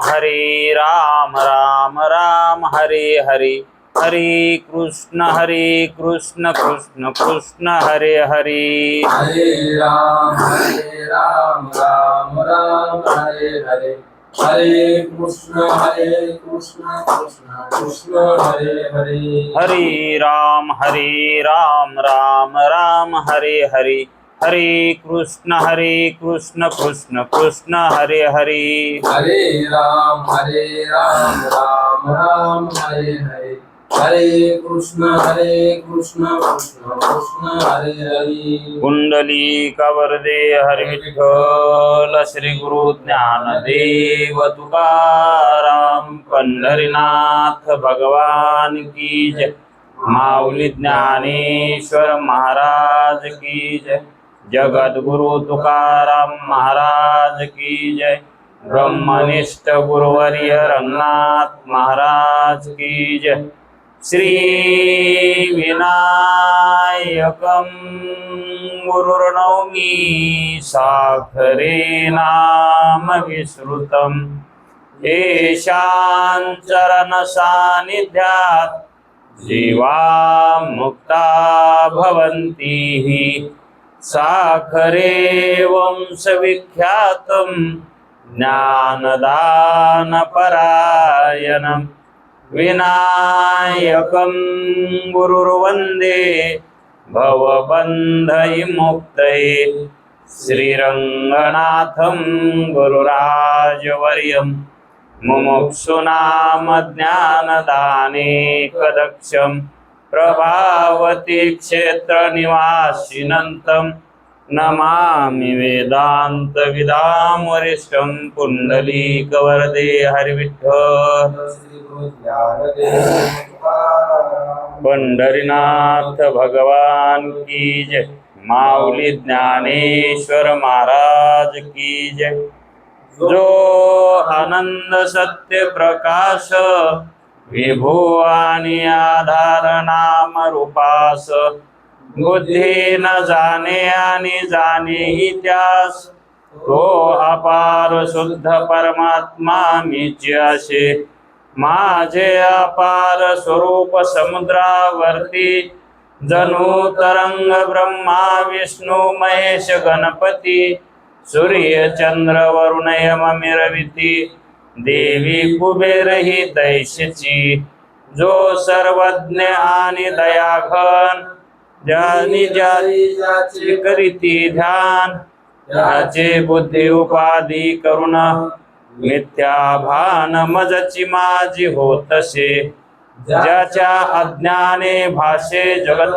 हरे राम राम राम हरे हरे, हरे कृष्ण कृष्ण कृष्ण हरे हरे। हरे राम राम राम हरे हरे, हरे कृष्ण कृष्ण कृष्ण हरे हरे। हरे राम राम राम हरे हरे, हरे कृष्ण कृष्ण कृष्ण हरे हरे। हरे राम राम राम हरे हरे, हरे कृष्ण कृष्ण कृष्ण हरे हरे। कुंडलिक वरदे हरि विठ्ठल, श्री गुरु ज्ञानदेव तुकाराम, पंढरीनाथ भगवान की जय, माऊली ज्ञानेश्वर महाराज की जय, जगद्गुरु तुकाराम महाराज की जय, ब्रह्मनिष्ठ गुरुवर्य रंगनाथ महाराज की जय। श्री विनायकं गुरुर्नौमि साखरे नाम विश्रुतं, येषां चरण सान्निध्यात् जीवा मुक्ता भवन्ति। साखरे वंशविख्यातं ज्ञानदानपरायणं, विनायकं गुरुर्वन्दे भवबन्धविमुक्तये, श्रीरङ्गनाथं गुरुराजवर्यं, मुमुक्षूणां ज्ञानदानेकदक्षं, प्रभावती क्षेत्रनिवासिनं नमामि वेदान्तविदां वरिष्ठं। पुण्डलीकवरदे हरिविठ्ठल, पंढरीनाथ भगवान की जय, माऊली ज्ञानेश्वर महाराज की जय। जो आनंद सत्य प्रकाश, विभू आणि आधार नाम रूपास, बुद्धी न जाणे आणि जाणे त्यास, तो अपार शुद्ध परमात्मा मीच असे। माझे अपार स्वरूप समुद्रावरती, जणू तरंग ब्रह्मा विष्णू महेश गणपती, सूर्य चंद्र वरुण यम मिरविती, देवी कुबेर ही तैशीची। जो सर्वज्ञ आणि दयाघन, ज्यानी ज्याची करीती ध्यान, त्याचे बुद्धी उपाधी करुण, मिथ्या भान मजची माझी होतसे। ज्याच्या अज्ञाने भाषे जगत,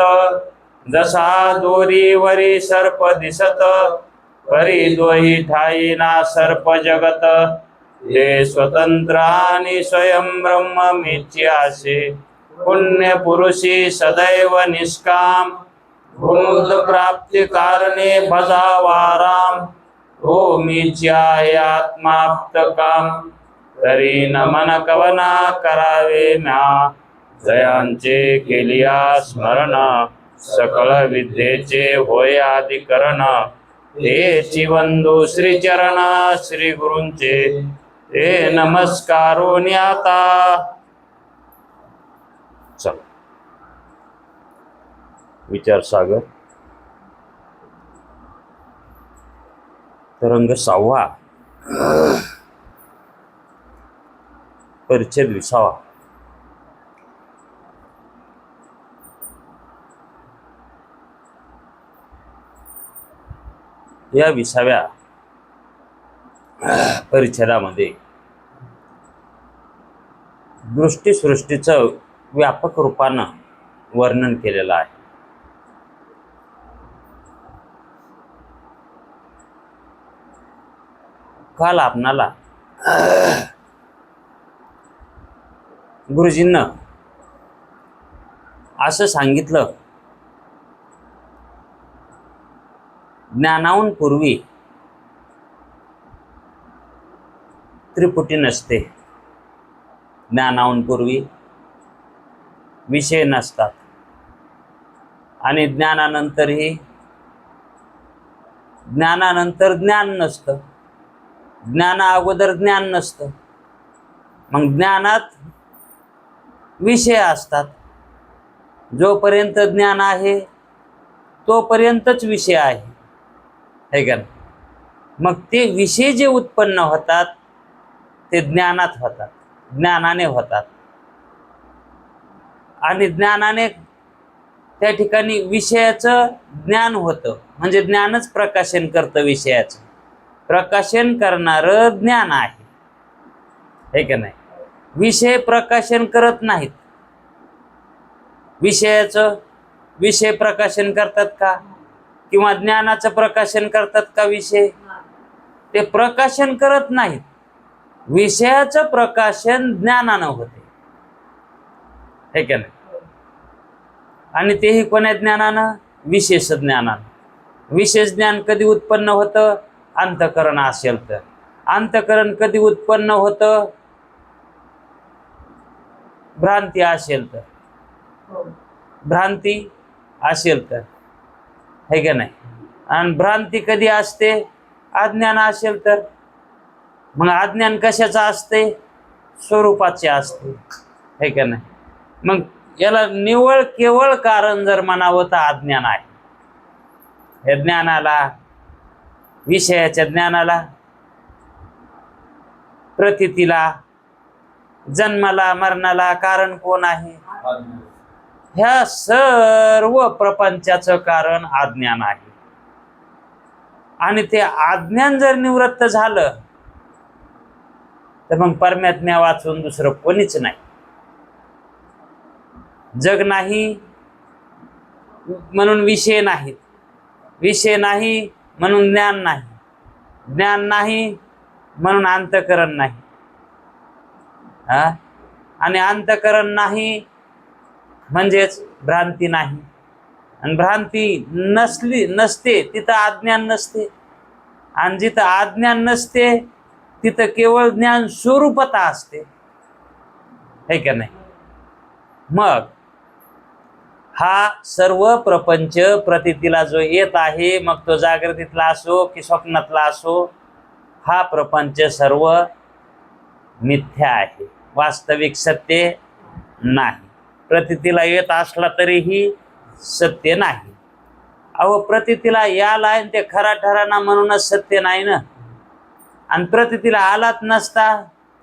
जसा दोरीवरी सर्प दिसत, परी दोही ठाई ना सर्प जगत, हे स्वतंत्र आणि स्वयं ब्रह्म मीची आशे। पुण्य पुरुषी सदैव निष्काम, भूत प्राप्ती कारणे भजावा राम, हो मीची आहे आत्माप्त काम, तरी नमन कवना करावे म्या। जयांचे केलिया स्मरण, सकळ विद्येचे होय अधिकरण, तेची वंदू श्री चरण श्री गुरूंचे, ते नमस्कारोनी आता। चल विचार सागर तरंग 6वा, परिच्छेद 20वा। या 20व्या परिच्छेदामध्ये दृष्टीसृष्टीचं व्यापक रूपानं वर्णन केलेलं आहे। काल आपणाला गुरुजींना असं सांगितलं, ज्ञानाहून पूर्वी त्रिपुटी नसते, ज्ञानाहून पूर्वी विषय नसतात, आणि ज्ञानानंतरही ज्ञानानंतर ज्ञान नसतं, ज्ञाना अगोदर ज्ञान नसतं, मग ज्ञानात विषय असतात. जोपर्यंत ज्ञान आहे तोपर्यंतच विषय आहे का नाही? मग ते विषय जे उत्पन्न होतात ते ज्ञानात होतात, ज्ञानाने होतात. आणि ज्ञानाने त्या ठिकाणी विषयाचं ज्ञान होतं, म्हणजे ज्ञानच प्रकाशन करतं. विषयाचं प्रकाशन करणारं ज्ञान आहे का नाही? विषय प्रकाशन करत नाहीत. विषयाचं विषय प्रकाशन करतात का? किंवा ज्ञानाचं प्रकाशन करतात का विषय? ते प्रकाशन करत नाहीत. विषयाचं प्रकाशन ज्ञानानं होते, हे का नाही? आणि तेही कोण्या ज्ञानानं? विशेष ज्ञानानं. विशेष ज्ञान कधी उत्पन्न होतं? अंतःकरण असेल तर. अंतःकरण कधी उत्पन्न होतं? भ्रांती असेल तर. भ्रांती असेल तर, हे का नाही? आणि भ्रांती कधी असते? अज्ञान असेल तर. मग अज्ञान कशाचं असते? स्वरूपाचे असते, हे का नाही? मग याला निव्वळ केवळ कारण जर म्हणावं तर अज्ञान आहे. हे ज्ञानाला, विषयाच्या ज्ञानाला, प्रतीतीला, जन्माला मरणाला कारण कोण आहे? ह्या सर्व प्रपंचाचं कारण अज्ञान आहे. आणि ते अज्ञान जर निवृत्त झालं तर मग परमात्म्या वाचून दुसरं कोणीच नाही. जग नाही म्हणून विषय नाहीत, विषय नाही म्हणून ज्ञान नाही, ज्ञान नाही म्हणून अंतःकरण नाही, आणि अंतःकरण नाही म्हणजेच भ्रांती नाही. आणि भ्रांती नसते तिथं अज्ञान नसते. आणि जिथं अज्ञान नसते तिथं केवळ ज्ञान स्वरूपता असते, है का नाही? मग हा सर्व प्रपंच प्रतीतीला जो येत आहे, मग तो जागृतीतला असो की स्वप्नातला असो, हा प्रपंच सर्व मिथ्या आहे, वास्तविक सत्य नाही. प्रतीतीला येत असला तरीही सत्य नाही. अहो, प्रतीतीला याला आणि ते खरा ठराना म्हणूनच सत्य नाही ना. आणि प्रतीतीला आलाच नसता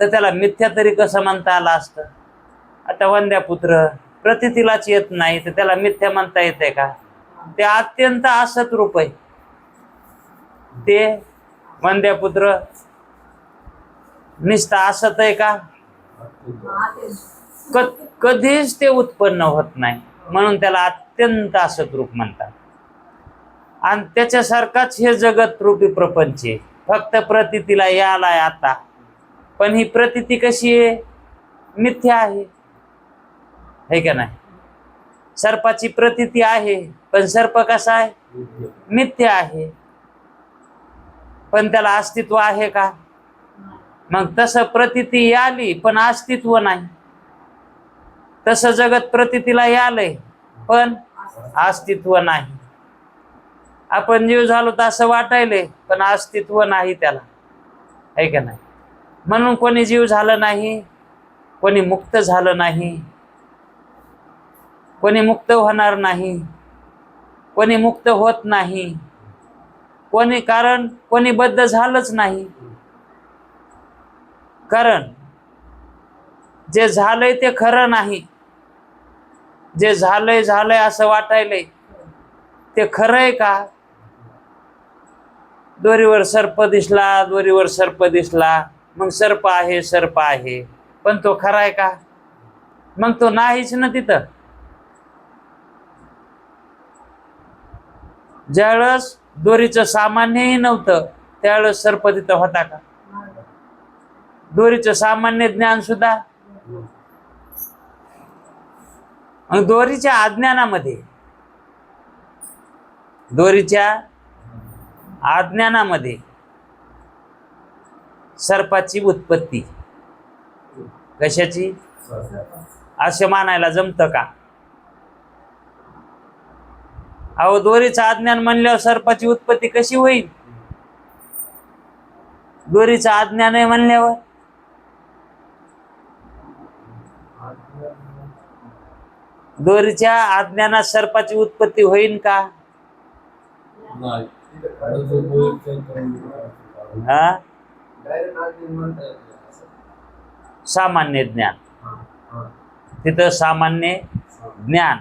तर त्याला मिथ्या तरी कसं म्हणता आला असतं? आता वंद्यापुत्र प्रतीतीलाच येत नाही तर त्याला मिथ्या म्हणता येते का? ते अत्यंत असत रूप आहे. ते वंद्यापुत्र निस्ता असत आहे का? कधीच ते उत्पन्न होत नाही, म्हणून त्याला अत्यंत असत रूप म्हणतात. आणि त्याच्यासारखाच हे जगत रूपी प्रपंच आहे, फक्त प्रतीतीला यालाय आता. पण ही प्रतीती कशी आहे? मिथ्या आहे, हे का नाही? सर्पाची प्रतीती आहे पण सर्प कसा आहे? मिथ्या आहे. पण त्याला अस्तित्व आहे का? मग तसं प्रतीती आली पण अस्तित्व नाही. तसं जगत प्रतीतीला आलंय पण अस्तित्व नाही. आपण जीव झालो तर असं वाटायलंय पण अस्तित्व नाही त्याला, है का नाही? म्हणून कोणी जीव झालं नाही, कोणी मुक्त झालं नाही, कोणी मुक्त होणार नाही, कोणी मुक्त होत नाही, कारण कोणी बद्ध झालंच नाही. कारण जे झालंय ते खरं नाही. जे झालंय असं वाटायलंय ते खरं आहे का? दोरीवर सर्प दिसला, दोरीवर सर्प दिसला, मग सर्प आहे, पण तो खरा आहे का? मग तो नाहीच ना तिथं. ज्यावेळेस दोरीचं सामान्यही नव्हतं त्यावेळेस सर्प तिथं होता का? दोरीचं सामान्य ज्ञान सुद्धा. मग दोरीच्या अज्ञानामध्ये सर्पाची उत्पत्ती कशाची असं मानायला जमतं का? अहो, दोरीचं अज्ञान म्हणल्यावर सर्पाची उत्पत्ती कशी होईल? दोरीचं अज्ञान आहे म्हणल्यावर दोरीच्या अज्ञानात सर्पाची उत्पत्ती होईल का? नाही. हा? सामान्य ज्ञान, तिथं सामान्य ज्ञान.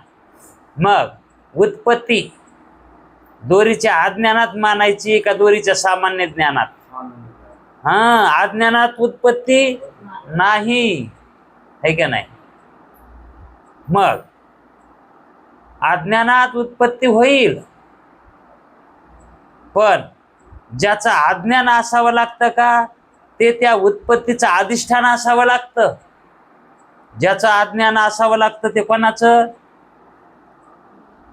मग उत्पत्ती दोरीच्या अज्ञानात मानायची का दोरीच्या सामान्य ज्ञानात? हा, अज्ञानात उत्पत्ती नाही, है का नाही? मग अज्ञानात उत्पत्ती होईल, पण ज्याचं अज्ञान असावं लागतं का, ते त्या उत्पत्तीचं अधिष्ठान असावं लागतं. ज्याचं अज्ञान असावं लागतं ते कोणाचं?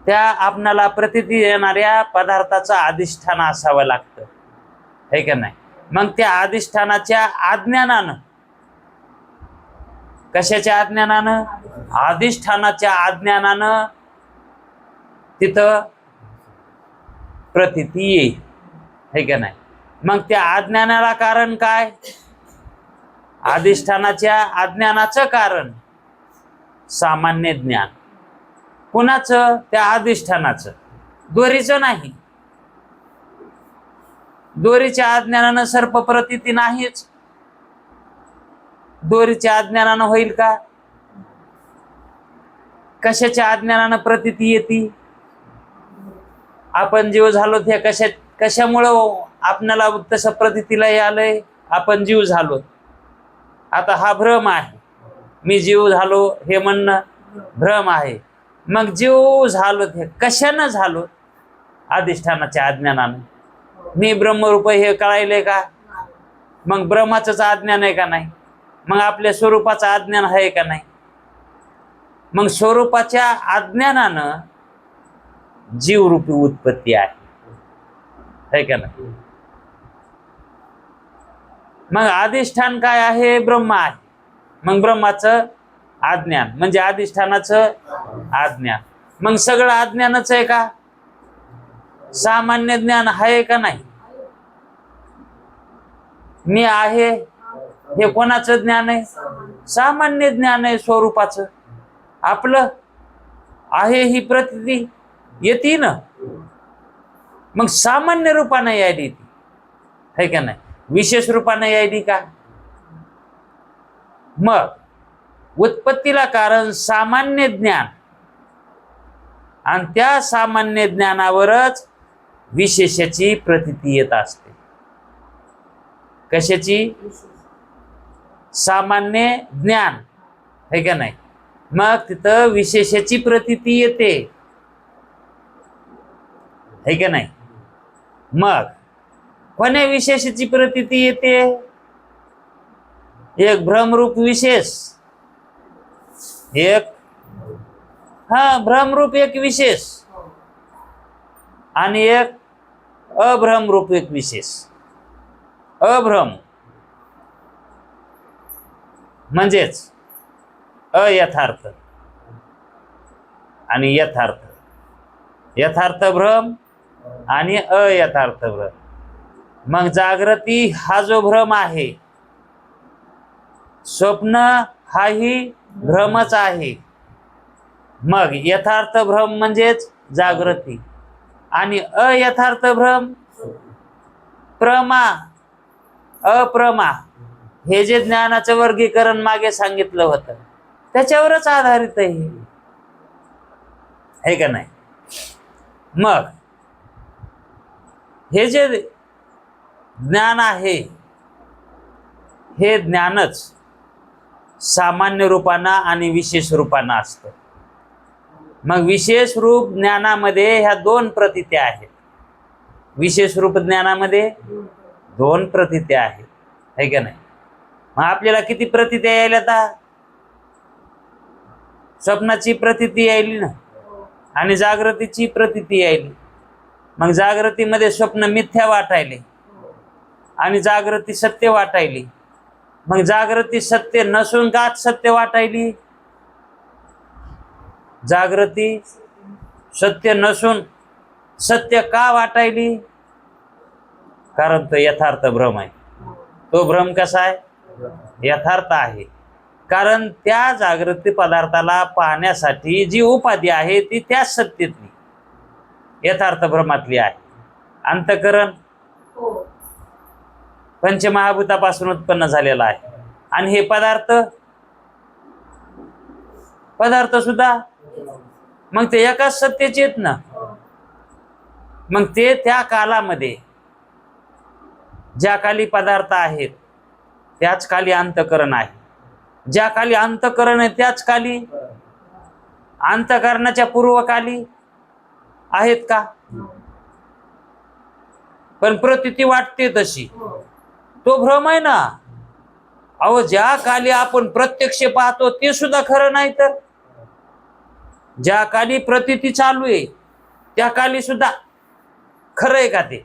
त्या आपणाला प्रतीती येणाऱ्या पदार्थाचं अधिष्ठान असावं लागतं, है का नाही? मग त्या अधिष्ठानाच्या अज्ञानानं, कशाच्या अज्ञानानं? अधिष्ठानाच्या अज्ञानानं तिथं प्रतीती येईल, है का नाही? मग त्या अज्ञानाला कारण काय? अधिष्ठानाच्या अज्ञानाचं कारण सामान्य ज्ञान. कुणाचं? त्या अधिष्ठानाचं, दोरीचं नाही. दोरीच्या अज्ञानानं सर्प प्रतीती नाहीच. दोरीच्या अज्ञानानं होईल का? कशाच्या अज्ञानानं प्रतीती येते? आपण जीव झालो ते कशामुळं आपल्याला तसं प्रतीतीला आलंय? आपण जीव झालो. आता हा भ्रम आहे, मी जीव झालो हे म्हणणं भ्रम आहे. मग जीव झालो ते कशानं झालो? अधिष्ठानाच्या अज्ञानानं. मी ब्रह्मरूप हे कळायले का? मग ब्रह्माचंच अज्ञान आहे का नाही? मग आपल्या स्वरूपाचं अज्ञान आहे का नाही? मग स्वरूपाच्या अज्ञानानं जीवरूपी उत्पत्ती आहे, है का नाही? मग अधिष्ठान काय आहे? ब्रह्म आहे. मग ब्रह्माचं अज्ञान म्हणजे अधिष्ठानाचं अज्ञान. मग सगळं अज्ञानच आहे का? सामान्य ज्ञान आहे का नाही? मी आहे हे कोणाचं ज्ञान आहे? सामान्य ज्ञान आहे स्वरूपाचं. आपलं आहे ही प्रतीती येते ना, मग सामान्य रूपानं यायली ती, है का नाही? विशेष रूपानं यायली का? मग उत्पत्तीला कारण सामान्य ज्ञान, आणि त्या सामान्य ज्ञानावरच विशेषाची प्रतीती येत असते. कशाची? सामान्य ज्ञान, है का नाही? मग तिथं विशेषाची प्रतीती येते, है का नाही? मग कोण्या विशेषाची प्रतीती येते? एक भ्रमरूप विशेष, एक भ्रमरूप एक विशेष, आणि एक अभ्रमरूप एक विशेष. अभ्रम म्हणजेच अयथार्थ आणि यथार्थ. यथार्थ भ्रम आणि अयथार्थ भ्रम. मग जागृती हा जो भ्रम आहे, स्वप्न हाही भ्रमच आहे. मग यथार्थ भ्रम म्हणजेच जागृती, आणि अयथार्थ भ्रम प्रमा अप्रमा. हे जे ज्ञानाचं वर्गीकरण मागे सांगितलं होतं त्याच्यावरच आधारित आहे, है का नाही? मग हे जे ज्ञान आहे हे ज्ञानच सामान्य रूपानं आणि विशेष रूपानं असतं. मग विशेष रूप ज्ञानामध्ये ह्या दोन प्रतीत्या आहेत. विशेष रूप ज्ञानामध्ये दोन प्रतीत्या आहेत, है का नाही? मग आपल्याला किती प्रतीत्या यायला? आता स्वप्नाची प्रतीती यायली ना, आणि जागृतीची प्रतीती यायली. मग जागृतीमध्ये स्वप्न मिथ्या वाटायले आणि जागृती सत्य वाटायली. मग जागृती सत्य नसून का सत्य वाटायली? जागृती सत्य नसून सत्य का वाटायली? कारण तो यथार्थ भ्रम आहे. तो भ्रम कसा आहे? यथार्थ आहे. कारण त्या जागृती पदार्थाला पाहण्यासाठी जी उपाधी आहे ती त्याच सत्तेतली यथार्थ भ्रमातली आहे. अंतःकरण पंचमहाभूतापासून उत्पन्न झालेला आहे. आणि हे पदार्थ सुद्धा मग ते एकाच सत्तेचे आहेत ना. मग ते त्या कालामध्ये ज्या काली पदार्थ आहेत त्याच काली अंतःकरण आहे. ज्या काली अंतःकरण आहे त्याच काली अंतःकरणाच्या पूर्वकाली आहेत का? पण प्रतीती वाटते तशी तो भ्रम आहे ना. अहो, ज्या काली आपण प्रत्यक्ष पाहतो ते सुद्धा खरं नाही, तर ज्या काली प्रतीती चालू आहे त्या काली सुद्धा खरं आहे का? ते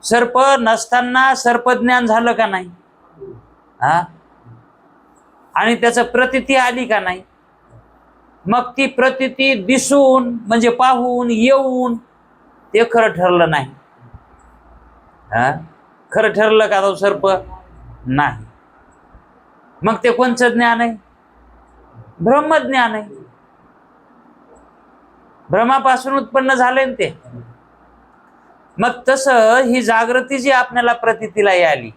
सर्प नसताना सर्पज्ञान झालं का नाही? हा, आणि त्याचं प्रतीती आली का नाही? मग ती प्रतीती दिसून म्हणजे पाहून येऊन ते खरं ठरलं नाही. हा, खरं ठरलं का तो सर्प? नाही. मग ते कोणचं ज्ञान आहे? ब्रह्मज्ञान आहे. भ्रमापासून उत्पन्न झालंय ना ते. मग तसं ही जागृती जी आपल्याला प्रतीतीला आली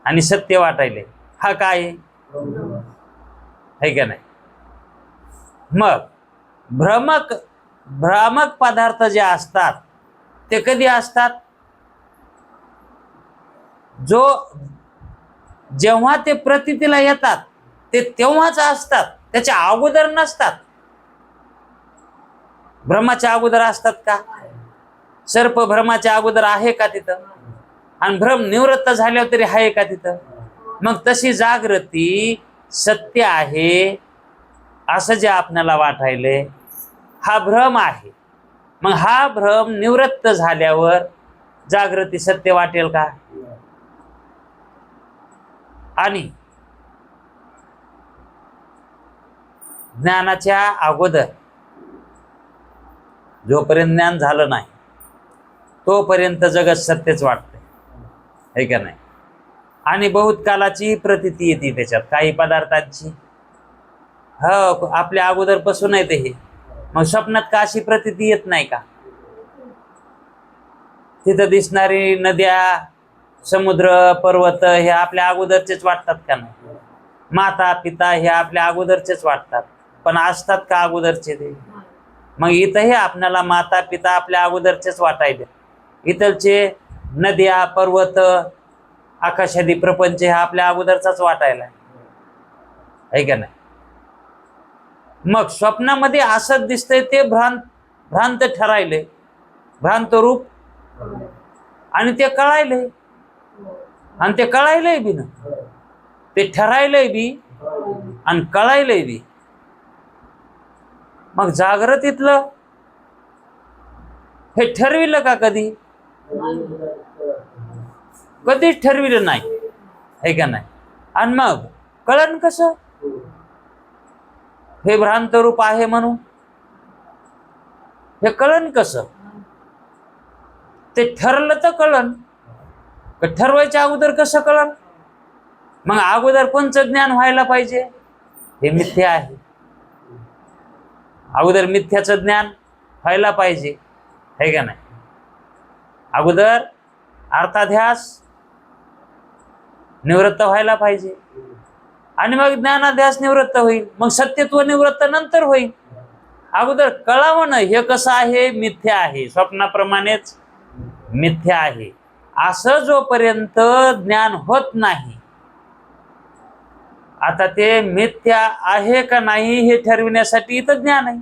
आणि सत्य वाटायले, हा काय आहे का नाही? मग भ्रामक पदार्थ जे असतात ते कधी असतात? जेव्हा ते प्रतीतीला येतात ते तेव्हाच असतात, त्याच्या अगोदर नसतात. भ्रमाच्या अगोदर असतात का? सर्प भ्रमाच्या अगोदर आहे का तिथं? आणि भ्रम निवृत्त झाल्यावर तरी आहे का तिथं? मग तशी जागृती सत्य आहे असं जे आपल्याला वाटायले हा भ्रम आहे. मग हा भ्रम निवृत्त झाल्यावर जागृती सत्य वाटेल का? आणि ज्ञानाच्या अगोदर जोपर्यंत ज्ञान झालं नाही तोपर्यंत जगत सत्यच वाटते, है का नाही? आणि बहुत कालाची प्रतीती येते त्याच्यात काही पदार्थांची. हो, आपल्या अगोदरपासून येते हे. मग स्वप्नात का अशी प्रतीती येत नाही का? तिथं दिसणारी नद्या, समुद्र, पर्वत हे आपल्या अगोदरचेच वाटतात का नाही? माता पिता हे आपल्या अगोदरचेच वाटतात, पण असतात का अगोदरचे ते? मग इथंही आपल्याला माता पिता आपल्या अगोदरचेच वाटायले. इथलचे नद्या, पर्वत, आकाशादी प्रपंच हे आपल्या अगोदरचाच वाटायला आहे का नाही? मग स्वप्नामध्ये असं दिसतंय ते भ्रांत ठरायले, भ्रांत रूप, आणि ते कळायले, आणि ते कळायलंय बी ना. ते ठरायलंय बी आणि कळायलंय बी. मग जागृतीतलं हे ठरविलं का कधी? कधीच ठरविलं नाही, है का नाही? आणि मग कळण कसं हे भ्रांत रूप आहे म्हणून? हे कळण कसं? ते ठरलं तर कळण, ठरवायच्या अगोदर कसं कळण? मग अगोदर कोणचं ज्ञान व्हायला पाहिजे? हे मिथ्या आहे. अगोदर मिथ्याचं ज्ञान व्हायला पाहिजे, है का नाही? अगोदर अर्थाध्यास निवृत्त व्हायला पाहिजे, आणि मग ज्ञानाध्यास निवृत्त होईल. मग सत्यत्व निवृत्त नंतर होईल. अगोदर कळावं ना हे कसं आहे? मिथ्या आहे, स्वप्नाप्रमाणेच मिथ्या आहे. असं जोपर्यंत ज्ञान होत नाही, आता ते मिथ्या आहे का नाही हे ठरविण्यासाठी इथं ज्ञान आहे,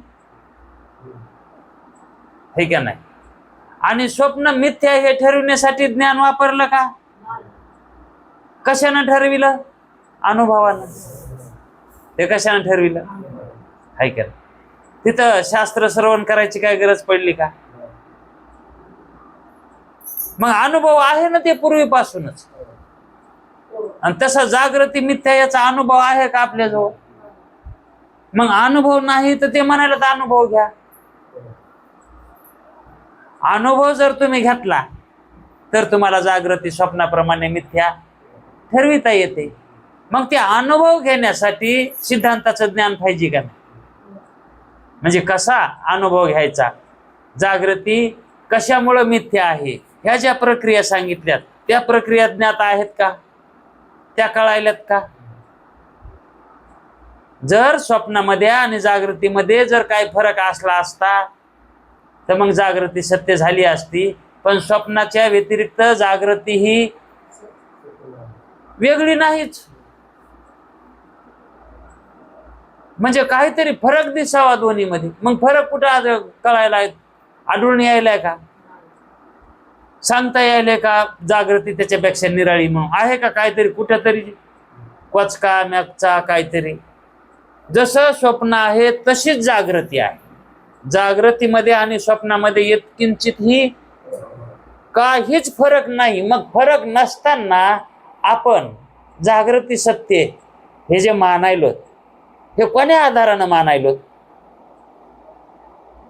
हे का नाही? आणि स्वप्न मिथ्या हे ठरविण्यासाठी ज्ञान वापरलं का? कशानं ठरविलं? अनुभवानं. ते कशानं ठरविलं? आहे का? तिथं शास्त्र श्रवण करायची काय गरज पडली का? मग अनुभव आहे ना ते पूर्वीपासूनच. आणि तसा जागृती मिथ्या याचा अनुभव आहे का आपल्याजवळ? मग अनुभव नाही तर ते म्हणायला तर अनुभव घ्या. अनुभव जर तुम्ही घेतला तर तुम्हाला जागृती स्वप्नाप्रमाणे मिथ्या ठरविता येते. मग ते अनुभव घेण्यासाठी सिद्धांताचं ज्ञान पाहिजे का नाही? म्हणजे कसा अनुभव घ्यायचा, जागृती कशामुळे मिथ्या आहे, ह्या ज्या प्रक्रिया सांगितल्यात त्या प्रक्रिया ज्ञात आहेत का, त्या कळायल्यात का? जर स्वप्नामध्ये आणि जागृतीमध्ये जर काही फरक असला असता तर मग जागृती सत्य झाली असती. पण स्वप्नाच्या व्यतिरिक्त जागृती ही वेगळी नाहीच. म्हणजे काहीतरी फरक दिसावा दोन्हीमध्ये. मग फरक कुठं कळायला आढळून यायलाय का, सांगता यायलंय का जागृती त्याच्यापेक्षा निराळी म्हणून आहे का? काहीतरी कुठंतरी क्वचका मॅकचा काहीतरी. जसं स्वप्न आहे तशीच जागृती आहे. जागृतीमध्ये आणि स्वप्नामध्ये यत्किंचितही काहीच फरक नाही. मग फरक नसताना आपण जागृती सत्य हे जे मानायलो, हे कोण्या आधारानं मानायलो?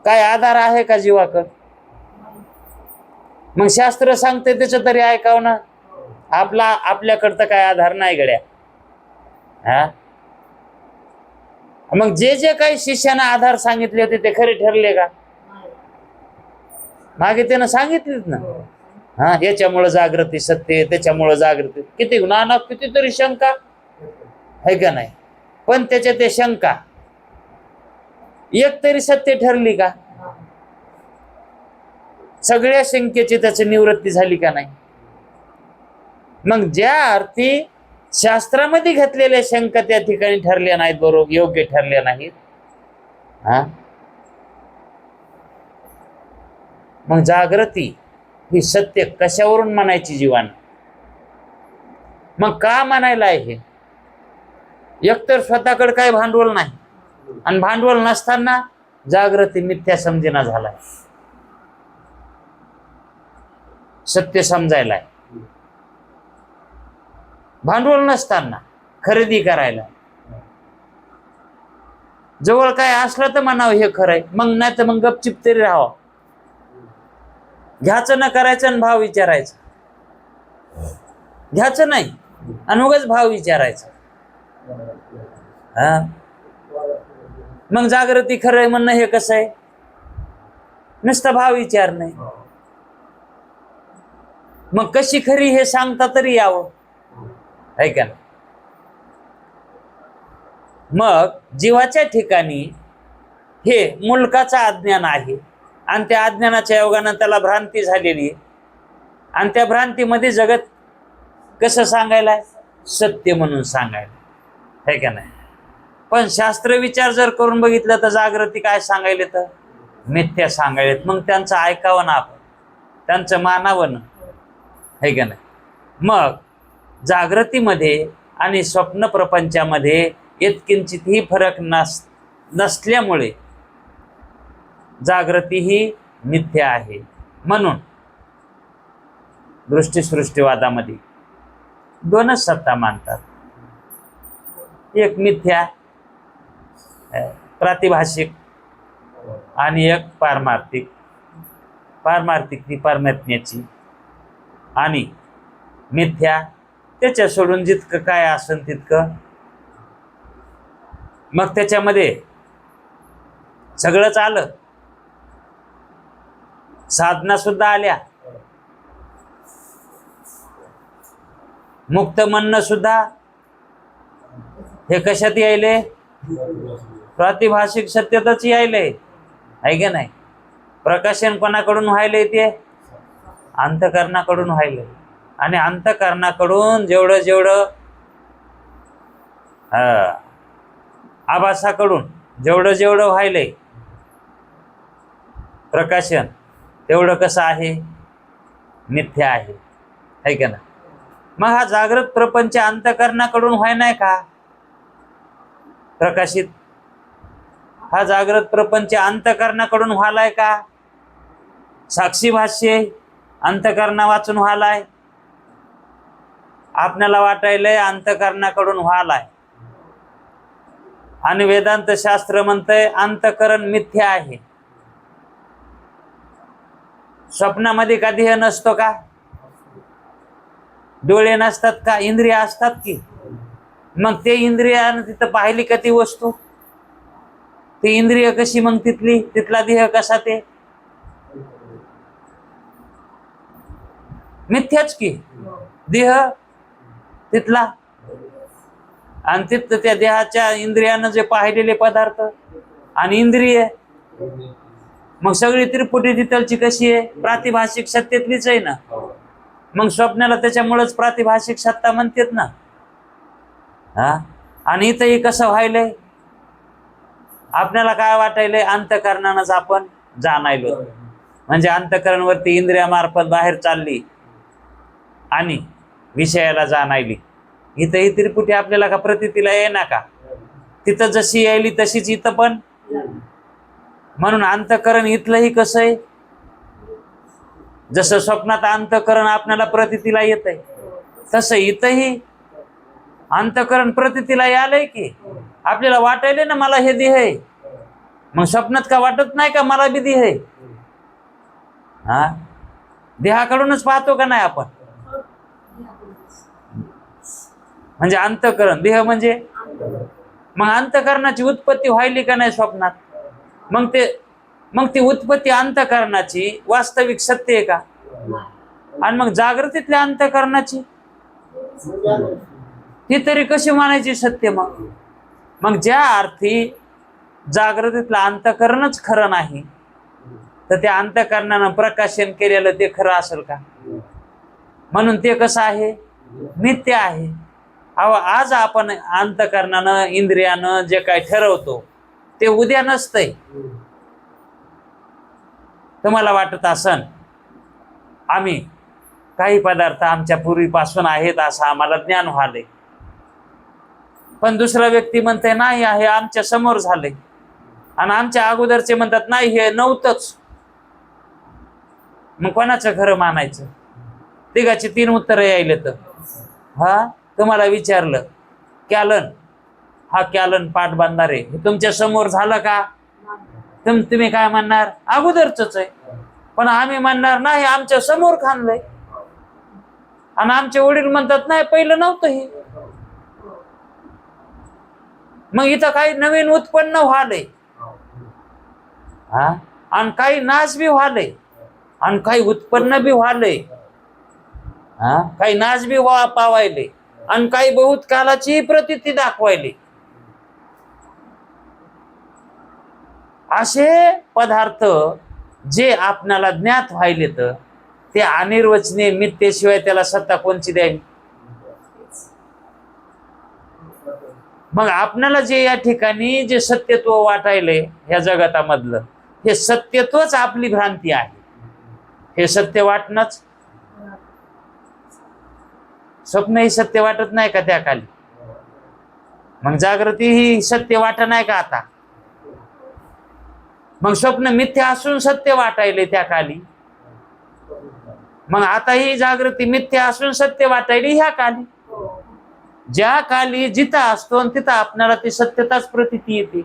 काय आधार आहे का जीवाकडं? मग शास्त्र सांगते त्याचं तरी ऐकावं ना. आपल्याकडं तर काय आधार नाही गड्या. हा, मग जे जे काही शिष्यानं आधार सांगितले होते ते खरे ठरले का? मागे त्यानं सांगितलेच ना. हा, याच्यामुळं जागृती सत्य, त्याच्यामुळं जागृती. किती नाना कितीतरी शंका आहे का नाही? पण त्याच्या ते शंका एक तरी सत्य ठरली का? सगळ्या शंकेची त्याची निवृत्ती झाली का नाही? मग ज्या अर्थी शास्त्रामध्ये घेतलेल्या शंका त्या ठिकाणी ठरल्या नाहीत, बरोबर योग्य ठरल्या नाहीत, हा, मग जागृती ही सत्य कशावरून म्हणायची जीवानं? मग का म्हणायला आहे हे? एकतर स्वतःकडे काही भांडवल नाही, आणि भांडवल नसताना जागृती मिथ्या समजेना झालाय, सत्य समजायलाय. भांडवल नसताना खरेदी करायला जवळ काय असलं तर म्हणावं हे खरंय, मग नाही तर मग गपचिप तरी राहावं. घ्यायचं न करायचं आणि भाव विचारायचा, घ्यायचं नाही आणि उगाच भाव विचारायचा. हा, मग जागृती खरंय म्हणणं हे कसं आहे? नुसतं भाव विचार नाही. मग कशी खरी हे सांगता तरी यावं, आहे का? मग जीवाच्या ठिकाणी हे मुलकाचं अज्ञान आहे, आणि त्या अज्ञानाच्या योगानं त्याला भ्रांती झालेली आहे, आणि त्या भ्रांतीमध्ये जगत कसं सांगायला? सत्य म्हणून सांगायला, आहे का नाही? पण शास्त्र विचार जर करून बघितलं तर जागृती काय सांगायले? तर मिथ्या सांगायलेत. मग त्यांचं ऐकावं ना आपण, त्यांचं मानावं ना, आहे का नाही? मग जागृतीमध्ये आणि स्वप्न प्रपंचामध्ये यत्किंचितही फरक नसल्यामुळे जागृती ही मिथ्या आहे. म्हणून दृष्टीसृष्टीवादामध्ये दोनच सत्ता मानतात, एक मिथ्या प्रातिभाषिक आणि एक पारमार्थिक. पारमार्थिक ती परमात्म्याची, आणि मिथ्या त्याच्या सोडून जितकं काय असेल तितकं. मग त्याच्यामध्ये सगळंच आलं, साधना सुद्धा आल्या, मुक्त म्हणणं सुद्धा. हे कशात यायले? प्रातिभाषिक सत्यतच यायले, आहे का नाही? प्रकाशन कोणाकडून व्हायले? ते अंतःकरणाकडून व्हायले. आणि अंतःकरणाकडून जेवढं जेवढं आभासाकडून जेवढं जेवढं व्हायले प्रकाशन, तेवढं कसं आहे? मिथ्या आहे, है का ना? मग हा जागृत प्रपंच अंतःकरणाकडून व्हाय नाही का प्रकाशित? हा जागृत प्रपंच अंतःकरणाकडून व्हालाय का? साक्षी भाष्य अंतःकरणा वाचून व्हालाय? आपल्याला वाटायलंय अंतःकरणाकडून व्हालाय, आणि वेदांत शास्त्र म्हणतंय अंतःकरण मिथ्या आहे. स्वप्नामध्ये कधी हे नसतो का? डोळे नसतात का? इंद्रिय असतात की. मग ते इंद्रियानं तिथं पाहिली का ती वस्तू? ती इंद्रिय कशी मग तिथला देह कसा? ते मिथ्याच की देह तिथला. आणि तिथं त्या देहाच्या इंद्रियानं जे पाहिलेले पदार्थ आणि इंद्रिय, मग सगळी त्रिपुटी तिथलची कशी आहे? प्रातिभाषिक सत्तेतलीच आहे ना. मग स्वप्नाला त्याच्यामुळेच प्रातिभाषिक सत्ता म्हणतात ना. हा, आणि इथंही कसं व्हायलंय? आपल्याला काय वाटायलंय? अंतःकरणानंच आपण जाणायलो, म्हणजे अंतःकरणवरती इंद्रियामार्फत बाहेर चालली आणि विषयाला जाणायली. इथं ही त्रिपुटी आपल्याला का प्रतीतीला येईना का? तिथं जशी यायली तशीच इथं पण. म्हणून अंतःकरण इथलंही कसं आहे? जसं स्वप्नात अंतःकरण आपल्याला प्रतीतीला येत आहे, तसं इथंही अंतःकरण प्रतीतीला यालंय की. आपल्याला वाटायले ना मला हे देह आहे. मग स्वप्नात का वाटत नाही का मला बी देह आहे? हा, देहाकडूनच पाहतो का नाही आपण? म्हणजे अंतःकरण देह म्हणजे. मग अंतःकरणाची उत्पत्ती व्हायली का नाही स्वप्नात? मग ती उत्पत्ती अंतःकरणाची वास्तविक सत्य आहे का? आणि मग जागृतीतल्या अंतःकरणाची ती तरी कशी मानायची सत्य? मग ज्या अर्थी जागृतीतलं अंतःकरणच खरं नाही, तर त्या अंतःकरणानं प्रकाशन केलेलं ते खरं असेल का? म्हणून ते कसं आहे? मिथ्या आहे. अहो, आज आपण अंतःकरणानं इंद्रियानं जे काय ठरवतो ते उद्या नसतंय. तुम्हाला वाटत असन आम्ही काही पदार्थ आमच्या पूर्वीपासून आहेत असं आम्हाला ज्ञान व्हालंय, पण दुसरा व्यक्ती म्हणते नाही हे आमच्या समोर झालंय, आणि आमच्या अगोदरचे म्हणतात नाही हे नव्हतंच. मग कोणाचं खरं मानायचं? तिघाची 3 उत्तरं यायले तर. हा, तुम्हाला विचारलं कॅलन, हा कॅलन पाटबंधारे हे तुमच्या समोर झालं का? तुम्ही काय म्हणणार? अगोदरच आहे. पण आम्ही म्हणणार नाही आमच्या समोर खाणलंय. आणि आमचे वडील म्हणतात नाही पहिलं नव्हतं हे. मग इथं काही नवीन उत्पन्न व्हालंय, हा, आणि काही नाश बी व्हालंय, आणि काही उत्पन्न बी व्हालंय. हा, काही नाश बी पावायले, आणि काही बहुत कालाची प्रतीती दाखवायली. असे पदार्थ जे आपणाला ज्ञात व्हायले तर ते अनिर्वचनीय मिथ्येशिवाय त्याला सत्ता कोणची द्यावी? मग आपल्याला जे या ठिकाणी जे सत्यत्व वाटायले ह्या जगतामधलं, हे सत्यत्वच आपली भ्रांती आहे. हे सत्य वाटणंच. स्वप्न ही सत्य वाटत नाही का त्या काली? मग जागृती ही सत्य वाटत नाही का आता? मग स्वप्न मिथ्या असून सत्य वाटायले त्या काली, मग आता ही जागृती मिथ्या असून सत्य वाटायली ह्या काली. ज्या काली जिथं असतो तिथं आपल्याला ती सत्यताच प्रतीती येते,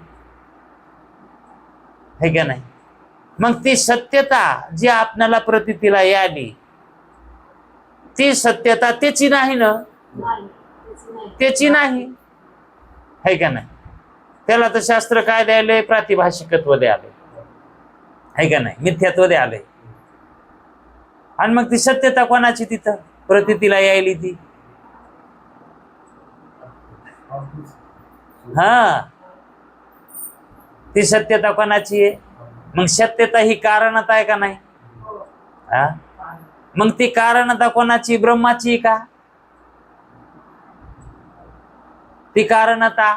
है का नाही? मग ती सत्यता जी आपल्याला प्रतीतीला याली, ती सत्यता त्याची नाही ना, त्याची नाही, है का नाही? त्याला तर शास्त्र काय द्यायलंय? प्रातिभाषिकत्व द्यायलंय, है का नाही? मिथ्यात्व द्यायलंय. आणि मग ती सत्यता कोणाची तिथं प्रतीतीला यायली? ती हा, ती सत्यता कोणाची आहे? मग सत्यता ही कारणता आहे का नाही? हा, मग ती कारणता कोणाची? ब्रह्माची का? ती कारणता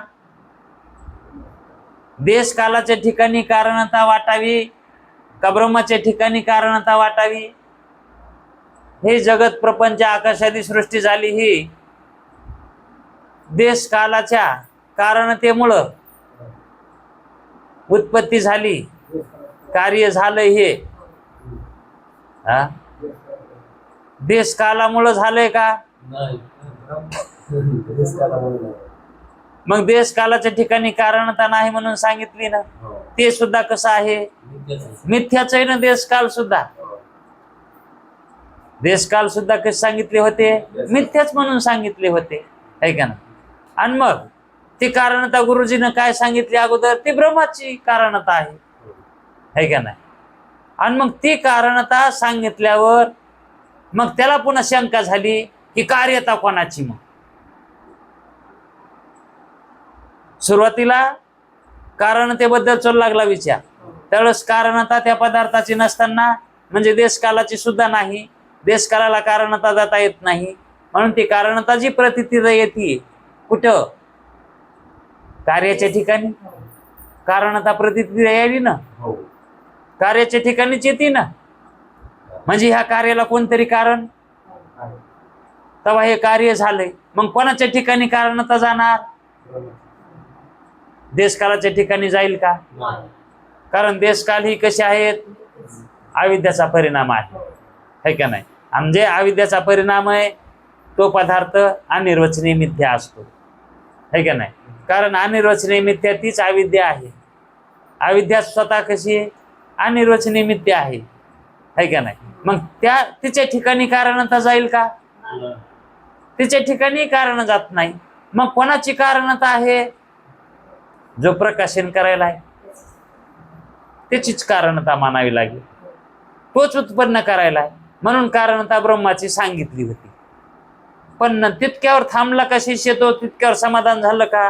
देश कालाच्या ठिकाणी कारणता वाटावी का ब्रह्माच्या ठिकाणी कारणता वाटावी? हे जगत प्रपंच आकाशादी सृष्टी झाली ही देश कालाच्या कारणतेमुळं उत्पत्ती झाली, कार्य झालं. हे हा देश कालामुळं झालंय का? मग देश कालाच्या ठिकाणी कारणता नाही म्हणून सांगितली ना. ते सुद्धा कसं आहे? मिथ्याच आहे ना देश काल सुद्धा. देशकाल सुद्धा कसे सांगितले होते, मिथ्याच म्हणून सांगितले होते, है का ना. आणि मग ती कारणता गुरुजीनं काय सांगितली अगोदर, ती ब्रह्माची कारणता आहे, है का नाही. आणि मग ती कारणता सांगितल्यावर मग त्याला पुन्हा शंका झाली की कार्यता कोणाची. मग सुरुवातीला कारणतेबद्दल चलू लागला विचार, त्यावेळेस कारणता त्या पदार्थाची नसताना म्हणजे देशकालाची सुद्धा नाही, देशकालाला कारणता जाता येत नाही, म्हणून ती कारणता जी प्रतितीला येते कुठं, कार्याच्या ठिकाणी. कारणता प्रतितीला यावी ना, कार्याच्या ठिकाणीच येते ना. म्हणजे ह्या कार्याला कोणतरी कारण, तेव्हा हे कार्य झालंय. मग कोणाच्या ठिकाणी कारणता जाणार, देशकालाच्या ठिकाणी जाईल का. कारण देशकाल ही कशी आहेत, अविद्याचा परिणाम आहे, है का नाही. म्हणजे अविद्याचा परिणाम आहे तो पदार्थ अनिर्वचनीय मिथ्या असतो, है का नाही. कारण अनिर्वचनीय मिथ्या तीच अविद्या आहे. अविद्या स्वतः कशी आहे, अनिर्वचनीय मिथ्या आहे, है का नाही. मग तिच्या ठिकाणी कारणता जाईल का, तिच्या ठिकाणी कारण जात नाही. मग कोणाची कारणता आहे, जो प्रकाशन करायला आहे त्याचीच कारणता मानावी लागेल, तोच उत्पन्न करायला आहे. म्हणून कारणता ब्रह्माची सांगितली होती. पण तितक्यावर थांबला का शिष्य, तो तितक्यावर समाधान झालं का.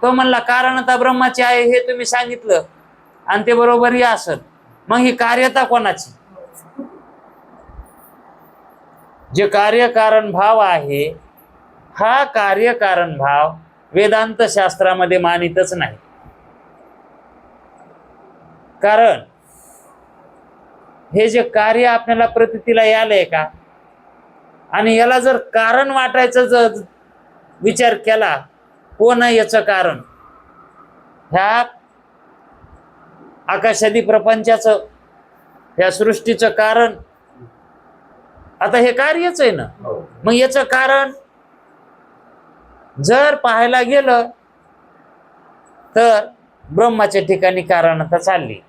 तो म्हणला कारणता ब्रह्माची आहे हे तुम्ही सांगितलं आणि ते बरोबरही असेल, मग ही कार्यता कोणाची. जे कार्यकारण भाव आहे, हा कार्यकारण भाव वेदांत शास्त्रामध्ये मानितच नाही. कारण हे जे कार्य आपल्याला प्रतीतीला यालंय का, आणि याला जर कारण वाटायचं जर विचार केला, कोण आहे याचं कारण, ह्या आकाशादी प्रपंचाचं, ह्या सृष्टीचं कारण आता हे कार्यच आहे ना. मग याचं कारण जर पाहायला गेलं तर ब्रह्माच्या ठिकाणी कारणता चालली.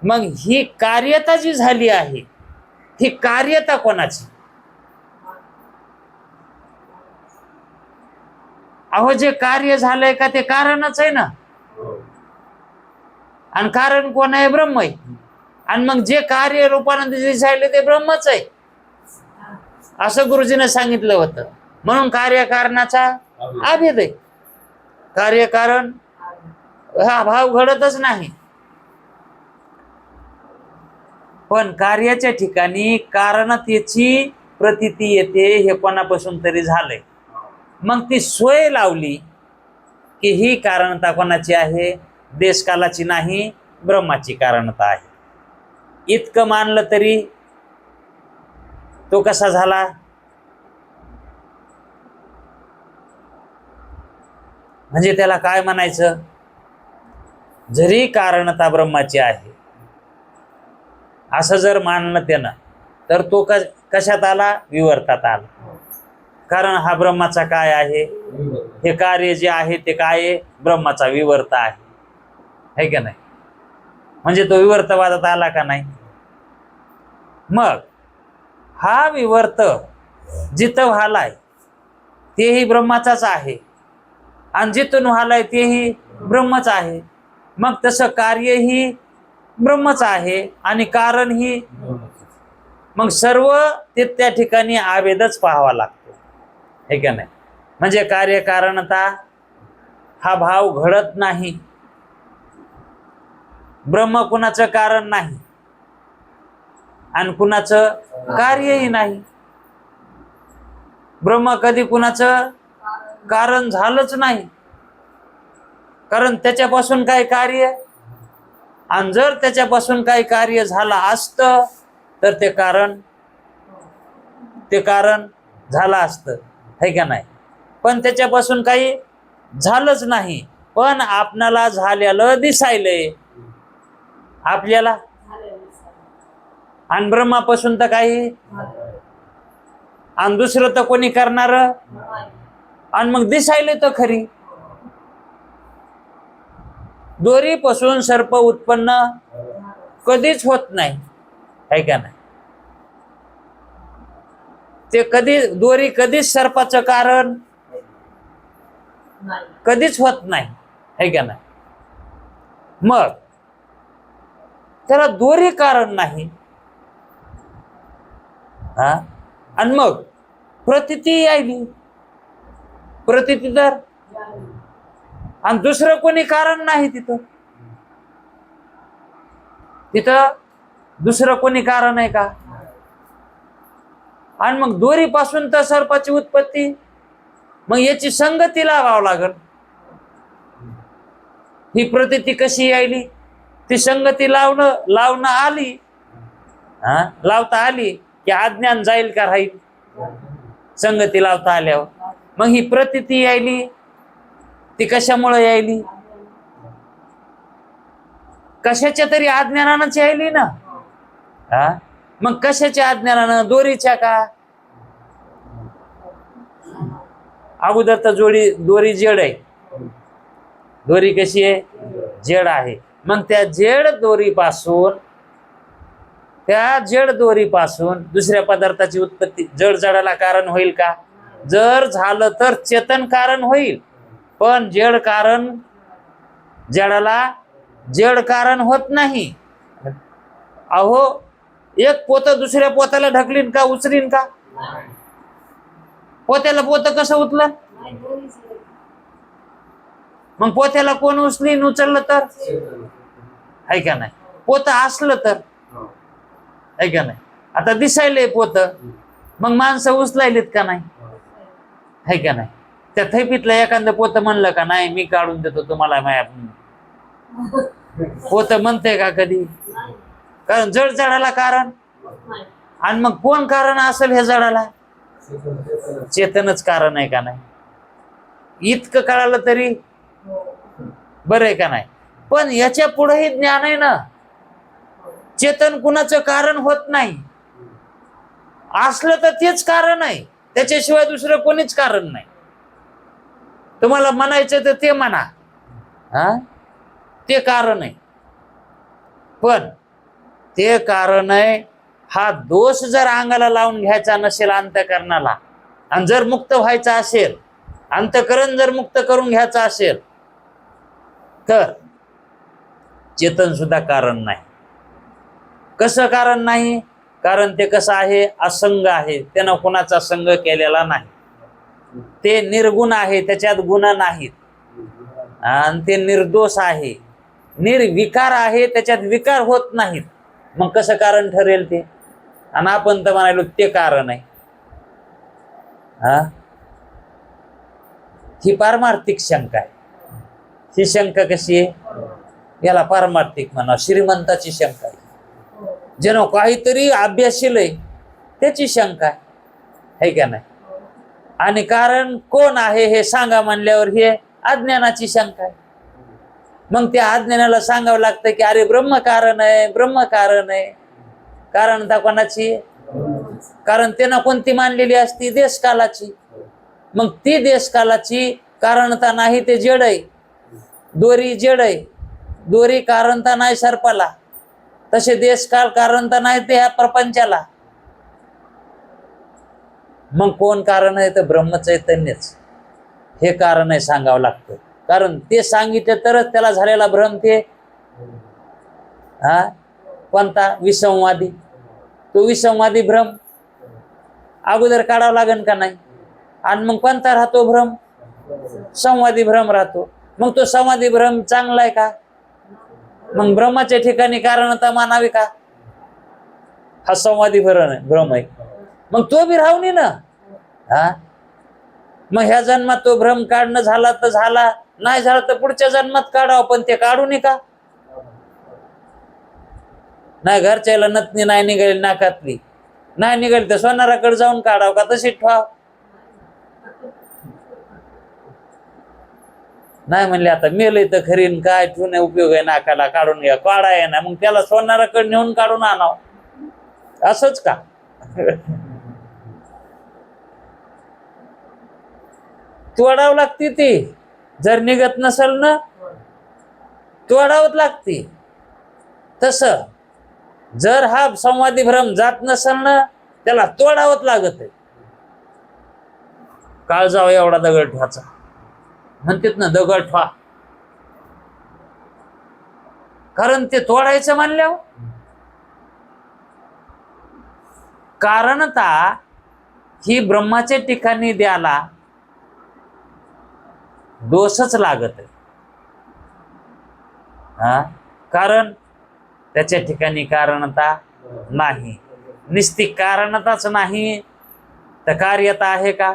मग ही कार्यता जी झाली आहे, ही कार्यता कोणाची. अहो जे कार्य झालंय का ते कारणच आहे ना, आणि कारण कोण आहे, ब्रह्म आहे. आणि मग जे कार्य रूपानं झाले ते ब्रह्मच आहे, असं गुरुजीने सांगितलं होतं. म्हणून कार्यकारणाचा अभेद आहे. कार्यकारण हा भाव घडतच नाही. पण कार्याच्या ठिकाणी कारणतेची प्रतीती येते, हे कोणापासून तरी झालंय. मग ती सोय लावली की ही कारणता कोणाची आहे, देशकालाची नाही, ब्रह्माची कारणता आहे. इतकं मानलं तरी तो कसा झाला. म्हणजे त्याला काय म्हणायचं, जरी कारणता ब्रह्माची आहे असं जर मानलं त्यानं, तर तो कशात आला, विवर्तात आला. कारण हा ब्रह्माचा काय आहे, हे कार्य जे आहे ते काय आहे, ब्रह्माचा विवर्त आहे, है का नाही. म्हणजे तो विवर्तवादात आला का नाही. मग हा विवर्त जिथं व्हालाय तेही ब्रह्माचाच आहे, आणि जिथून व्हालाय तेही ब्रह्मच आहे. मग तसं कार्यही ब्रह्मच आहे आणि कारण ही. मग सर्व ते त्या ठिकाणी आवेदच पाहावा लागतो, हे का नाही. म्हणजे कार्यकारणता हा भाव घडत नाही. ब्रह्म कुणाचं कारण नाही आणि कुणाचं कार्यही नाही. ब्रह्म कधी कुणाचं कारण झालंच नाही, कारण त्याच्यापासून काय कार्य, आणि जर त्याच्यापासून काही कार्य झालं असतं तर ते कारण झालं असतं, है का नाही. पण त्याच्यापासून काही झालंच नाही, पण आपणाला झालेलं दिसायलंय आपल्याला, आणि ब्रह्मापासून तर काही, आणि दुसरं तर कोणी करणार, आणि मग दिसायले तर खरी. दोरीपासून सर्प उत्पन्न कधीच होत नाही, है का नाही. ते दोरी कधीच सर्पाचं कारण कधीच होत नाही, है का नाही? मग त्याला दोरी कारण नाही, हा. आणि मग प्रतीती यायली, प्रतीती तर, आणि दुसरं कोणी कारण नाही तिथं. तिथं दुसरं कोणी कारण आहे का? आणि मग दोरीपासून तर सर्पाची उत्पत्ती, मग याची संगती लावावं लागल. ही प्रतीती कशी यायली? ती संगती लावणं आली, हा, लावता आली की अज्ञान जाईल का राहील? संगती लावता आल्यावर. मग ही प्रतीती यायली, ती कशामुळे यायली? कशाच्या तरी अज्ञानानंच यायली ना, हा. मग कशाच्या अज्ञानानं? दोरीच्या का? अगोदर तर दोरी जड आहे. दोरी कशी आहे? जड आहे. मग त्या जड दोरीपासून दुसऱ्या पदार्थाची उत्पत्ती, जड जडाला कारण होईल का? जर झालं तर चेतन कारण होईल, पण जडाला जड कारण होत नाही. अहो, एक पोत दुसऱ्या पोताला ढकलीन का, उचलीन का? पोत्याला पोत कसं उचलन? मग पोत्याला कोण उचललं तर? आहे का नाही? पोत असलं तर, आहे का नाही? आता दिसायले पोत, मग माणसं उचलायलीत का नाही? आहे का नाही? त्या थैपीतलं एखादं पोत म्हणलं का नाही मी काढून देतो तुम्हाला, पोत म्हणते का कधी? कारण जड जडाला कारण. आणि मग कोण कारण असेल हे जडाला? चेतनच कारण आहे का नाही? इतकं कळालं तरी बरं आहे का नाही? पण याच्या पुढेही ज्ञान आहे ना, चेतन कुणाचं कारण होत नाही. असलं तर तेच कारण आहे, त्याच्याशिवाय दुसरं कोणीच कारण नाही. तुम्हाला म्हणायचं तर ते म्हणा, हा, ते कारण आहे. पण ते कारण आहे, हा दोष जर अंगाला लावून घ्यायचा नसेल अंतःकरणाला, आणि जर मुक्त व्हायचा असेल, अंतःकरण जर मुक्त करून घ्यायचा असेल, तर चेतन सुद्धा कारण नाही. कसं कारण नाही? कारण ते कसं आहे? असंग आहे, त्यानं कोणाचा संग केलेला नाही. ते निर्गुण आहे, त्याच्यात गुण नाहीत, आणि ते निर्दोष आहे, निर्विकार आहे, त्याच्यात विकार होत नाहीत. मग कसं कारण ठरेल ते? आणि आपण तर म्हणालो ते कारण आहे, हा. ही पारमार्थिक शंका आहे. ही शंका कशी आहे? याला पारमार्थिक म्हणा, श्रीमंताची शंका आहे. ज्यानं काहीतरी अभ्यासीलय त्याची शंका आहे का नाही? आणि कारण कोण आहे हे सांगा म्हणल्यावर हे अज्ञानाची शंका आहे. मग त्या अज्ञानाला सांगावं लागतं की अरे ब्रह्म कारण आहे, ब्रह्म कारण आहे. कारणता कोणाची? कारण त्यानं कोणती मानलेली असती? देशकालाची. मग ती देशकालाची कारणता नाही, ते जड आहे. दोरी जड आहे, दोरी कारणता नाही सर्पाला, तसे देशकाल कारणता नाही ते ह्या प्रपंचाला. मग कोण कारण आहे? तर ब्रह्मचैतन्यच हे कारण आहे, सांगावं लागतं. कारण ते सांगितले तरच त्याला झालेला भ्रम ते, हा, कोणता? विसंवादी. तो विसंवादी भ्रम अगोदर काढावा लागेल का नाही? आणि मग कोणता राहतो भ्रम? संवादी भ्रम राहतो. मग तो संवादी भ्रम चांगला आहे का? मग ब्रह्माच्या ठिकाणी कारणता मानावी का? हा संवादी भ्रम आहे. मग तो बी राहू नये ना, हा. मग ह्या जन्मात तो भ्रम काढणं झाला तर झाला, नाही झाला तर पुढच्या जन्मात काढावं, पण ते काढू नये का? नाही घरच्याला नतनी नाही निघाली, नाकातली नाही निघाली तर सोनाराकडे जाऊन काढावं का? तशी ठेवाव. नाही म्हणले आता मेलय तर खरीन, काय ठेवणे उपयोग आहे, नाकाला काढून घ्या, काढा आहे ना, मग त्याला सोनाराकडे नेऊन काढून आणाव, असंच का? तोडावं लागते ती, जर निघत नसेल ना तोडावत लागते. तस जर हा संवादी भ्रम जात नसेल ना त्याला तोडावत लागत आहे. काळजावा एवढा दगड ठेवायचा म्हणतात ना, दगड ठेवा. कारण ते तोडायचं म्हणल्यावर कारणता ही ब्रह्माच्या ठिकाणी द्याला दोषच लागत आहे. कारण त्याच्या ठिकाणी कारणता नाही. निस्ती कारणताच नाही तर कार्यता आहे का?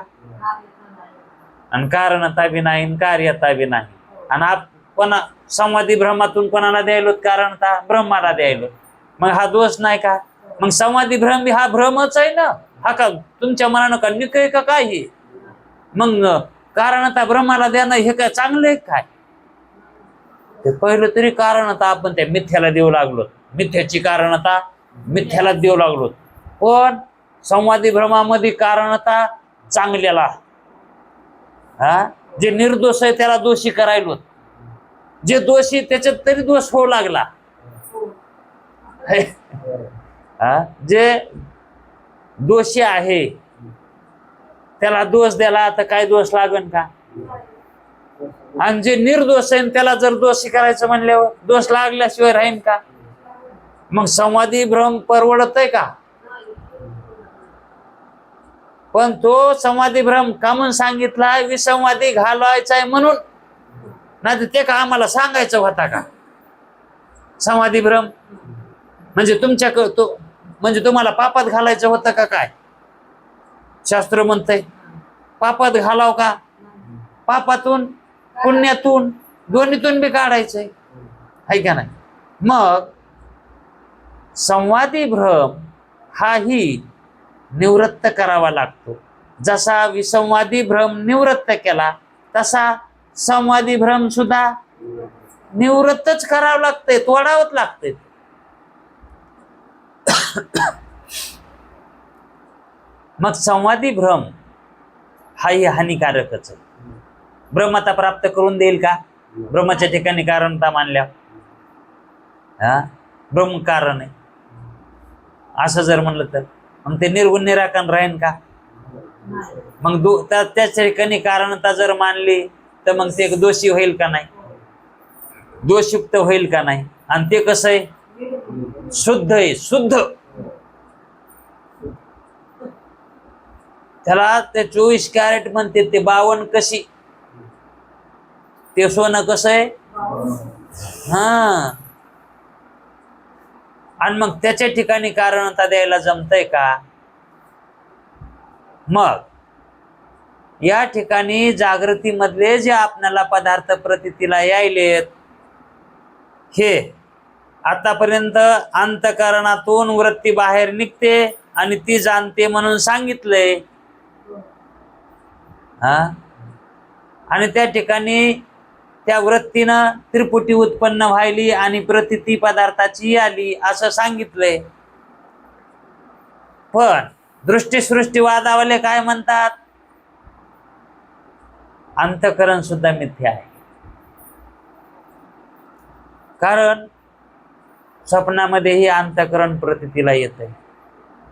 आणि कारणता बी नाही आणि कार्यता बी नाही. आणि आपण संवादी भ्रमातून कोणाला द्यायलो? कारणता ब्रह्माला द्यायलो. मग हा दोष नाही का? मग संवादी भ्रम हा भ्रमच आहे ना. हा का तुमच्या मनानं का निकय का काय हे? मग कारणता ब्रह्माला द्यानं हे काय चांगलं आहे काय? ते पहिलं तरी कारणता आपण त्या मिथ्याला देऊ लागलो. मिथ्याची कारणता मिथ्याला देऊ लागलो. पण संवादी भ्रमामध्ये कारणता चांगल्याला, जे निर्दोष आहे त्याला दोषी करायलो. जे दोषी त्याच्यात तरी दोष होऊ लागला. जे दोषी आहे त्याला दोष द्याला तर काय दोष लागन का? आणि जे निर्दोष आहे त्याला जर दोषी करायचं म्हणल्यावर दोष लागल्याशिवाय राहीन का? मग संवादी भ्रम परवडत आहे का? पण तो संवादी भ्रम का म्हणून सांगितला? विसंवादी घालवायचा आहे म्हणून. नाही ते का आम्हाला सांगायचं होता का? संवादी भ्रम म्हणजे तुमच्या म्हणजे तुम्हाला पापात घालायचं होतं का काय? शास्त्र म्हणतंय पापात घालाव का? पापातून पुण्यातून दोन्हीतून बी काढायचंय, आहे का नाही? मग संवादी भ्रम हाही निवृत्त करावा लागतो. जसा विसंवादी भ्रम निवृत्त केला तसा संवादी भ्रम सुद्धा निवृत्तच करावं लागतंय, तोडावंच लागतंय. मग संवादी भ्रम हाही हानिकारकच आहे. ब्रह्मता प्राप्त करून देईल का? ब्रह्माच्या ठिकाणी कारणता मानल्या ब्रह्म कारण आहे असं जर म्हणलं तर मग ते निर्गुण निराकरण राहीन का? मग त्याच्या ठिकाणी कारणता जर मानली तर मग ते दोषी होईल का नाही? दोषयुक्त होईल का नाही? आणि ते कसं आहे? शुद्ध आहे, शुद्ध. त्याला ते 24 कॅरेट म्हणते, ते 52 कशी, ते सोनं कसं आहे? आणि मग त्याच्या ठिकाणी कारणता द्यायला जमतंय का? मग या ठिकाणी जागृतीमधले जे आपल्याला पदार्थ प्रतीतीला यायलेत हे आतापर्यंत अंतःकरणातून वृत्ती बाहेर निघते आणि ती जाणते म्हणून सांगितलंय. आणि त्या ठिकाणी त्या वृत्तीनं त्रिपुटी उत्पन्न व्हायली आणि प्रतीती पदार्थाची आली असं सांगितलंय. पण दृष्टीसृष्टीवादावाले काय म्हणतात? अंतःकरण सुद्धा मिथ्या आहे. कारण स्वप्नामध्येही अंतःकरण प्रतीतीला येतंय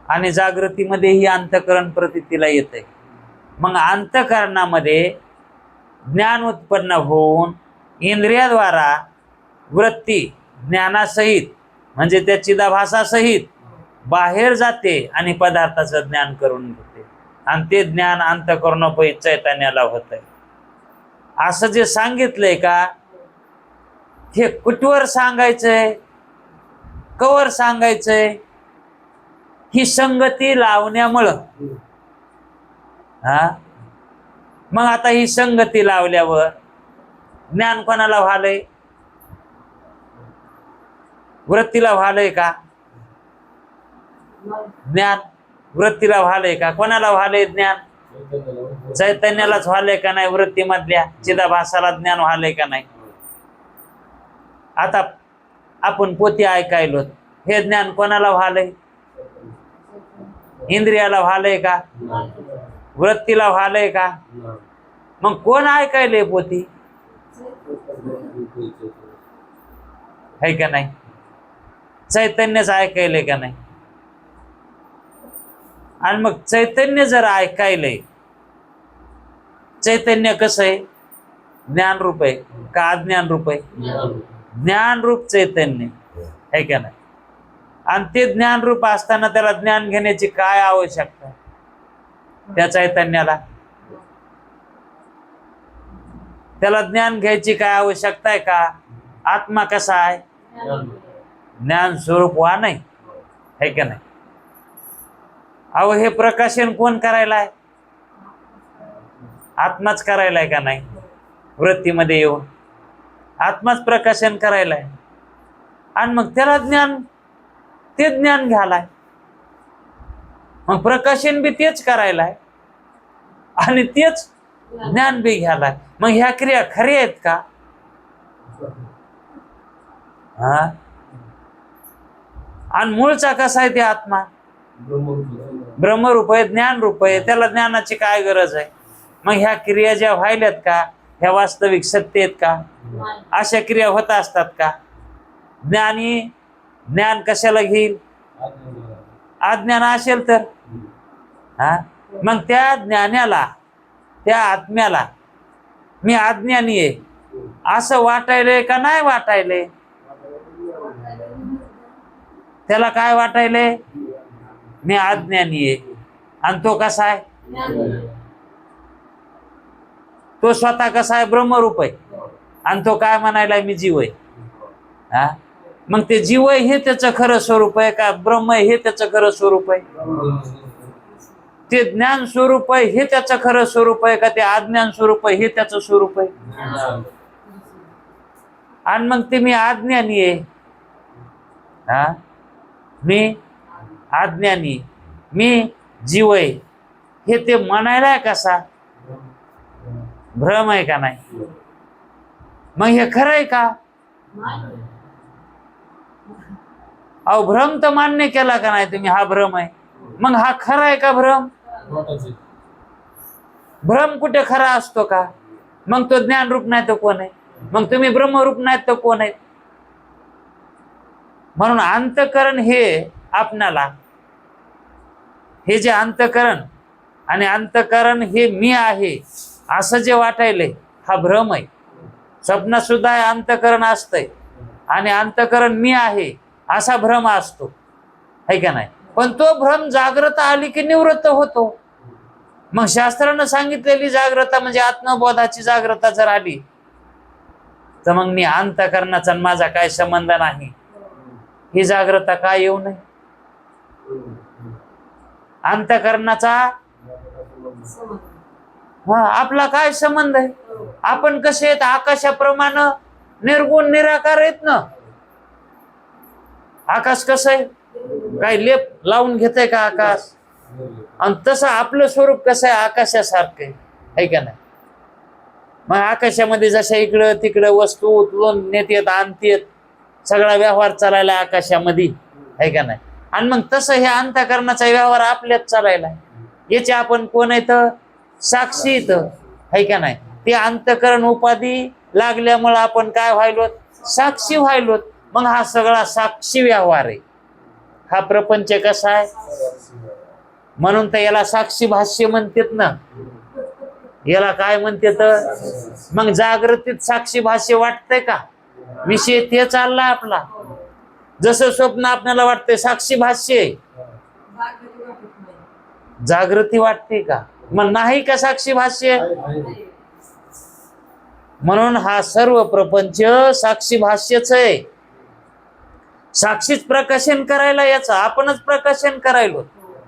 आणि जागृतीमध्येही अंतःकरण प्रतीतीला येतंय. मग अंतःकरणामध्ये ज्ञान उत्पन्न होऊन इंद्रियाद्वारा वृत्ती ज्ञानासहित म्हणजे त्या चिदाभासासहित बाहेर जाते आणि पदार्थाचं ज्ञान करून घेते आणि ते ज्ञान अंतःकरणोपही चैतन्याला होतंय. असं जे सांगितलंय का, हे कुठवर सांगायचंय, कवर सांगायचंय? ही संगती लावण्यामुळं. मग आता ही संगती लावल्यावर ज्ञान कोणाला व्हालंय? वृत्तीला व्हालंय का? ज्ञान वृत्तीला व्हालंय का? कोणाला व्हालंय ज्ञान? चैतन्यालाच व्हालंय का नाही? वृत्तीमधल्या चिदाभासाला ज्ञान व्हालंय का नाही? आता आपण पोती ऐकायलो, हे ज्ञान कोणाला व्हालंय? इंद्रियाला व्हालंय का? वृत्तीला व्हालंय का? मग कोण ऐकायलंय पोती? है का नाही? चैतन्यच ऐकायलंय का नाही? आणि मग चैतन्य जर ऐकायलंय चैतन्य कसं आहे? ज्ञान रूप आहे का अज्ञान रूप आहे? ज्ञान रूप चैतन्य आहे का नाही? आणि ते ज्ञान रूप असताना त्याला ज्ञान घेण्याची काय आवश्यकता आहे? त्या चैतन्याला त्याला ज्ञान घ्यायची काय आवश्यकता आहे का? आत्मा कसा आहे? ज्ञान स्वरूपवान आहे का नाही? अहो हे प्रकाशन कोण करायला आहे? आत्माच करायला आहे का नाही? वृत्तीमध्ये येऊन आत्माच प्रकाशन करायला आहे. आणि मग त्याला ज्ञान, ते ज्ञान घ्यायलाय. मग प्रकाशन बी तेच करायला आहे आणि तेच ज्ञान बी घ्यायलाय. मग ह्या क्रिया खऱ्या आहेत का? हा. आणि मूळचा कसा आहे ते आत्मा? ब्रह्मरूप आहे, ज्ञान रूप आहे. त्याला ज्ञानाची काय गरज आहे? मग ह्या क्रिया ज्या व्हायल्यात का, ह्या वास्तविक सत्य आहेत का? अशा क्रिया होत असतात का? ज्ञानी ज्ञान कशाला घेईल? अज्ञान असेल तर. हा. मग त्या ज्ञानाला, त्या आत्म्याला मी अज्ञानी आहे असं वाटायलंय का नाही वाटायलंय? त्याला काय वाटायलंय? मी अज्ञानी आहे. आणि तो कसा आहे? तो स्वतः कसा आहे? ब्रह्मरूप आहे. आणि तो काय म्हणायला? मी जीव आहे. हा. मग ते जीव आहे हे त्याचं खरं स्वरूप आहे का ब्रह्म आहे हे त्याचं खरं स्वरूप आहे? ते ज्ञान स्वरूप आहे हे त्याचं खरं स्वरूप आहे का ते अज्ञान स्वरूप आहे हे त्याचं स्वरूप आहे? आणि मग ते मी अज्ञानी आहे. हा. मी अज्ञानी, मी जीव आहे हे ते म्हणायला कसा? भ्रम आहे का नाही? मग हे खरं आहे का? अहो भ्रम तर मान्य केला का नाही तुम्ही? हा भ्रम आहे. मग हा खरा आहे का भ्रम? भ्रम कुठे खरा असतो का? मग तो ज्ञान रूप नाही तर कोण आहे? मग तुम्ही ब्रह्मरूप नाहीत तर कोण आहे? म्हणून अंतकरण हे आपणाला, हे जे अंतकरण आणि अंतकरण हे मी आहे असं जे वाटायलंय हा भ्रम आहे. स्वप्नात सुद्धा अंतकरण असतंय आणि अंतकरण मी आहे असा भ्रम असतो, है का नाही? पण तो भ्रम जागृता आली की निवृत्त होतो. मग शास्त्रानं सांगितलेली जागृता म्हणजे आत्मबोधाची जागृता जर आली तर मग मी अंतकरणाचा आणि माझा काय संबंध नाही ही जागृता काय येऊ नये? अंतकरणाचा आपला काय संबंध आहे? आपण कसे आहेत? आकाशाप्रमाणे निर्गुण निराकार आहेत ना. आकाश कसं आहे? काही लेप लावून घेतय का आकाश? आणि तसं आपलं स्वरूप कसं आहे? आकाशासारखं आहे का नाही? मग आकाशामध्ये जशा इकडं तिकडं वस्तू उचलून नेतेत आणतेत, सगळा व्यवहार चालायला आकाशामध्ये, आहे का नाही? आणि मग तसं हे अंतकरणाचा व्यवहार आपल्यात चालायला, याचे आपण कोण आहेत? साक्षी इथं, आहे का नाही? ते अंतकरण उपाधी लागल्यामुळे आपण काय व्हायलो? साक्षी व्हायलो. मग हा सगळा साक्षी व्यवहार आहे. हा प्रपंच कसा आहे? म्हणून तर याला साक्षी भाष्य म्हणतात ना. याला काय म्हणतात? मग जागृतीत साक्षी भाष्य वाटतंय का? विषय ते चालला आपला. जसं स्वप्न आपल्याला वाटतंय साक्षी भाष्य आहे, जागृती वाटते का? मग नाही का साक्षी भाष्य? म्हणून हा सर्व प्रपंच साक्षी भाष्यच आहे. साक्षीच प्रकाशन करायला याचं आपणच प्रकाशन करायलो.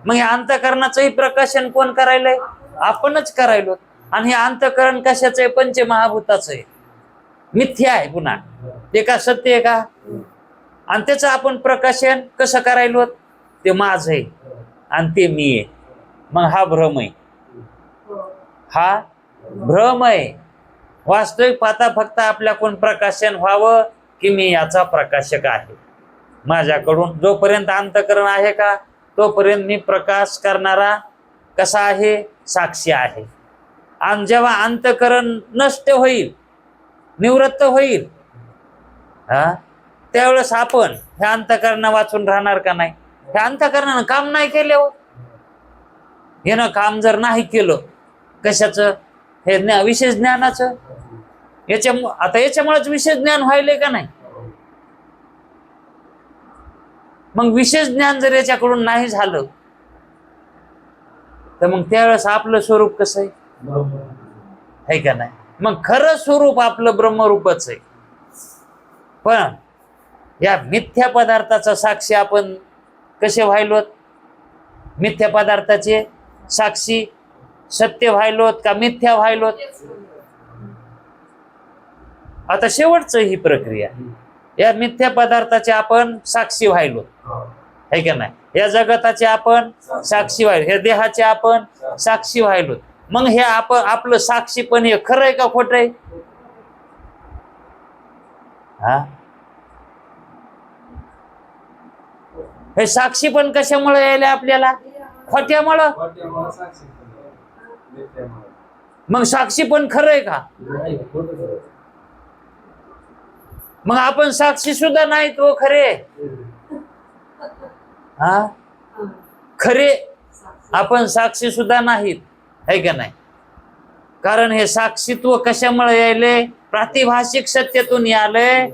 मग हे अंतकरणाचंही प्रकाशन कोण करायलंय? आपणच करायलो. आणि हे अंतकरण कशाचं आहे? पंचमहाभूताचं आहे. मिथ्या आहे पुन्हा, ते का सत्य आहे का? आणि त्याचं आपण प्रकाशन कसं करायलो? ते माझं आहे आणि ते मी आहे. मग हा भ्रम आहे, हा भ्रम आहे. वास्तविक पाहता फक्त आपल्याकडून प्रकाशन व्हावं की मी याचा प्रकाशक आहे. माझ्याकडून जोपर्यंत अंतकरण आहे का तोपर्यंत मी प्रकाश करणारा कसा आहे? साक्षी आहे. आणि जेव्हा अंतकरण नष्ट होईल, निवृत्त होईल, त्यावेळेस आपण हे अंतकरण वाचून राहणार का नाही? हे अंतकरणानं काम नाही केलं. यानं काम जर नाही केलं कशाचं? हे विशेष ज्ञानाचं आता याच्यामुळेच विशेष ज्ञान व्हायले का नाही? मग विशेष ज्ञान जर याच्याकडून नाही झालं तर मग त्यावेळेस आपलं स्वरूप कसं आहे का नाही? मग खरं स्वरूप आपलं ब्रह्मरूपच आहे. पण या मिथ्या पदार्थाचा साक्षी आपण कसे व्हायलोत? मिथ्या पदार्थाचे साक्षी सत्य व्हायलोत का मिथ्या व्हायलोत? आता शेवटचं ही प्रक्रिया, या मिथ्या पदार्थाचे आपण साक्षी व्हायलो है का नाही? या जगताचे आपण साक्षी व्हायलो, या देहाचे आपण साक्षी व्हायलो. मग हे आपलं साक्षीपण हे खरं आहे का खोटं आहे? हा, हे साक्षीपण कशामुळे यायला आपल्याला? खोट्यामुळं. मग साक्षीपण खरं आहे का? मग आपण साक्षी सुद्धा नाही तो खरे. हा, खरे आपण साक्षी सुद्धा नाहीत है का नाही? कारण हे साक्षीत्व कशामुळे यायले? प्रातिभाषिक सत्यातून आलंय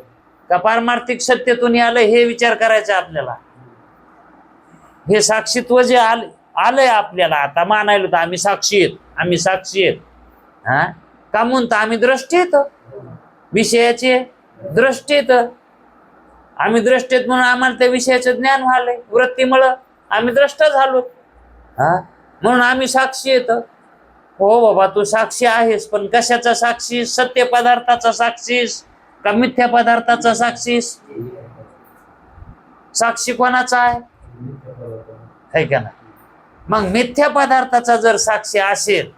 का पारमार्थिक सत्यातून आलंय हे विचार करायचा आपल्याला. हे साक्षीत्व जे आलंय आपल्याला आता मानायला तर आम्ही साक्षी आहेत, आम्ही साक्षी आहेत. हा, का म्हणतो? आम्ही दृष्टी येत विषयाचे, दृष्टी येत आम्ही दृष्टीत म्हणून आम्हाला त्या विषयाचं ज्ञान व्हालंय. वृत्तीमुळं आम्ही द्रष्टा झालो. हा, म्हणून आम्ही साक्षी येत. हो बाबा, तू साक्षी आहेस, पण कशाचा साक्षी? सत्य पदार्थाचा साक्षीस का मिथ्या पदार्थाचा साक्षीस? साक्षी कोणाचा आहे का ना? मग मिथ्या पदार्थाचा जर साक्षी असेल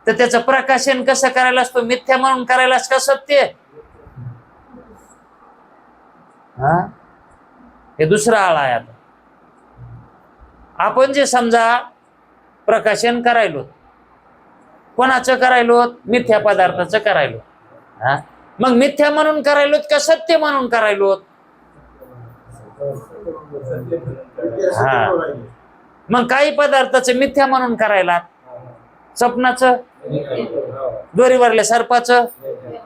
तर त्याचं प्रकाशन कसं करायला असतो? मिथ्या म्हणून करायलास का सत्य? हा, हे दुसरा आळा आहे. आता आपण जे समजा प्रकाशन करायलो, कोणाचं करायलो? मिथ्या पदार्थाचं करायलो. हा, मग मिथ्या म्हणून करायलो का सत्य म्हणून करायलो? हा, मग काही पदार्थाचं मिथ्या म्हणून करायला, स्वप्नाचं, दोरीवरल्या सर्पाचं,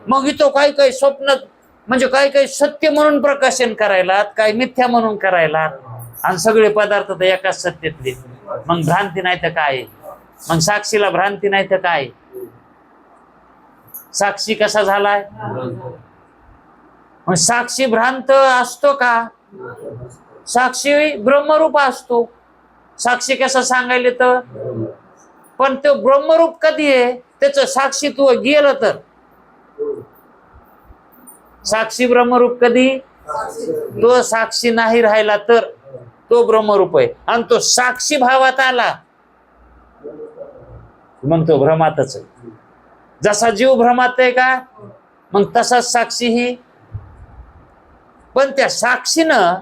मग इथं काही काही स्वप्न म्हणजे काही काही सत्य म्हणून प्रकाशन करायला, काही मिथ्या म्हणून करायला, आणि सगळे पदार्थ तर एकाच सत्यातले. मग भ्रांती नाही तर काय? मग साक्षीला भ्रांती नाही तर काय? साक्षी कसा झालाय? मग साक्षी भ्रांत असतो का? साक्षी ब्रह्मरूप असतो. साक्षी कसा सांगायले तर? पण तो ब्रह्मरूप कधी आहे? त्याचं साक्षीत्व गेलं तर. साक्षी ब्रह्मरूप कधी? तो साक्षी नाही राहिला तर तो ब्रह्मरूप आहे. आणि तो साक्षी भावात आला मग तो भ्रमातच आहे. जसा जीव भ्रमात आहे का, मग तसाच साक्षी ही. पण त्या साक्षीनं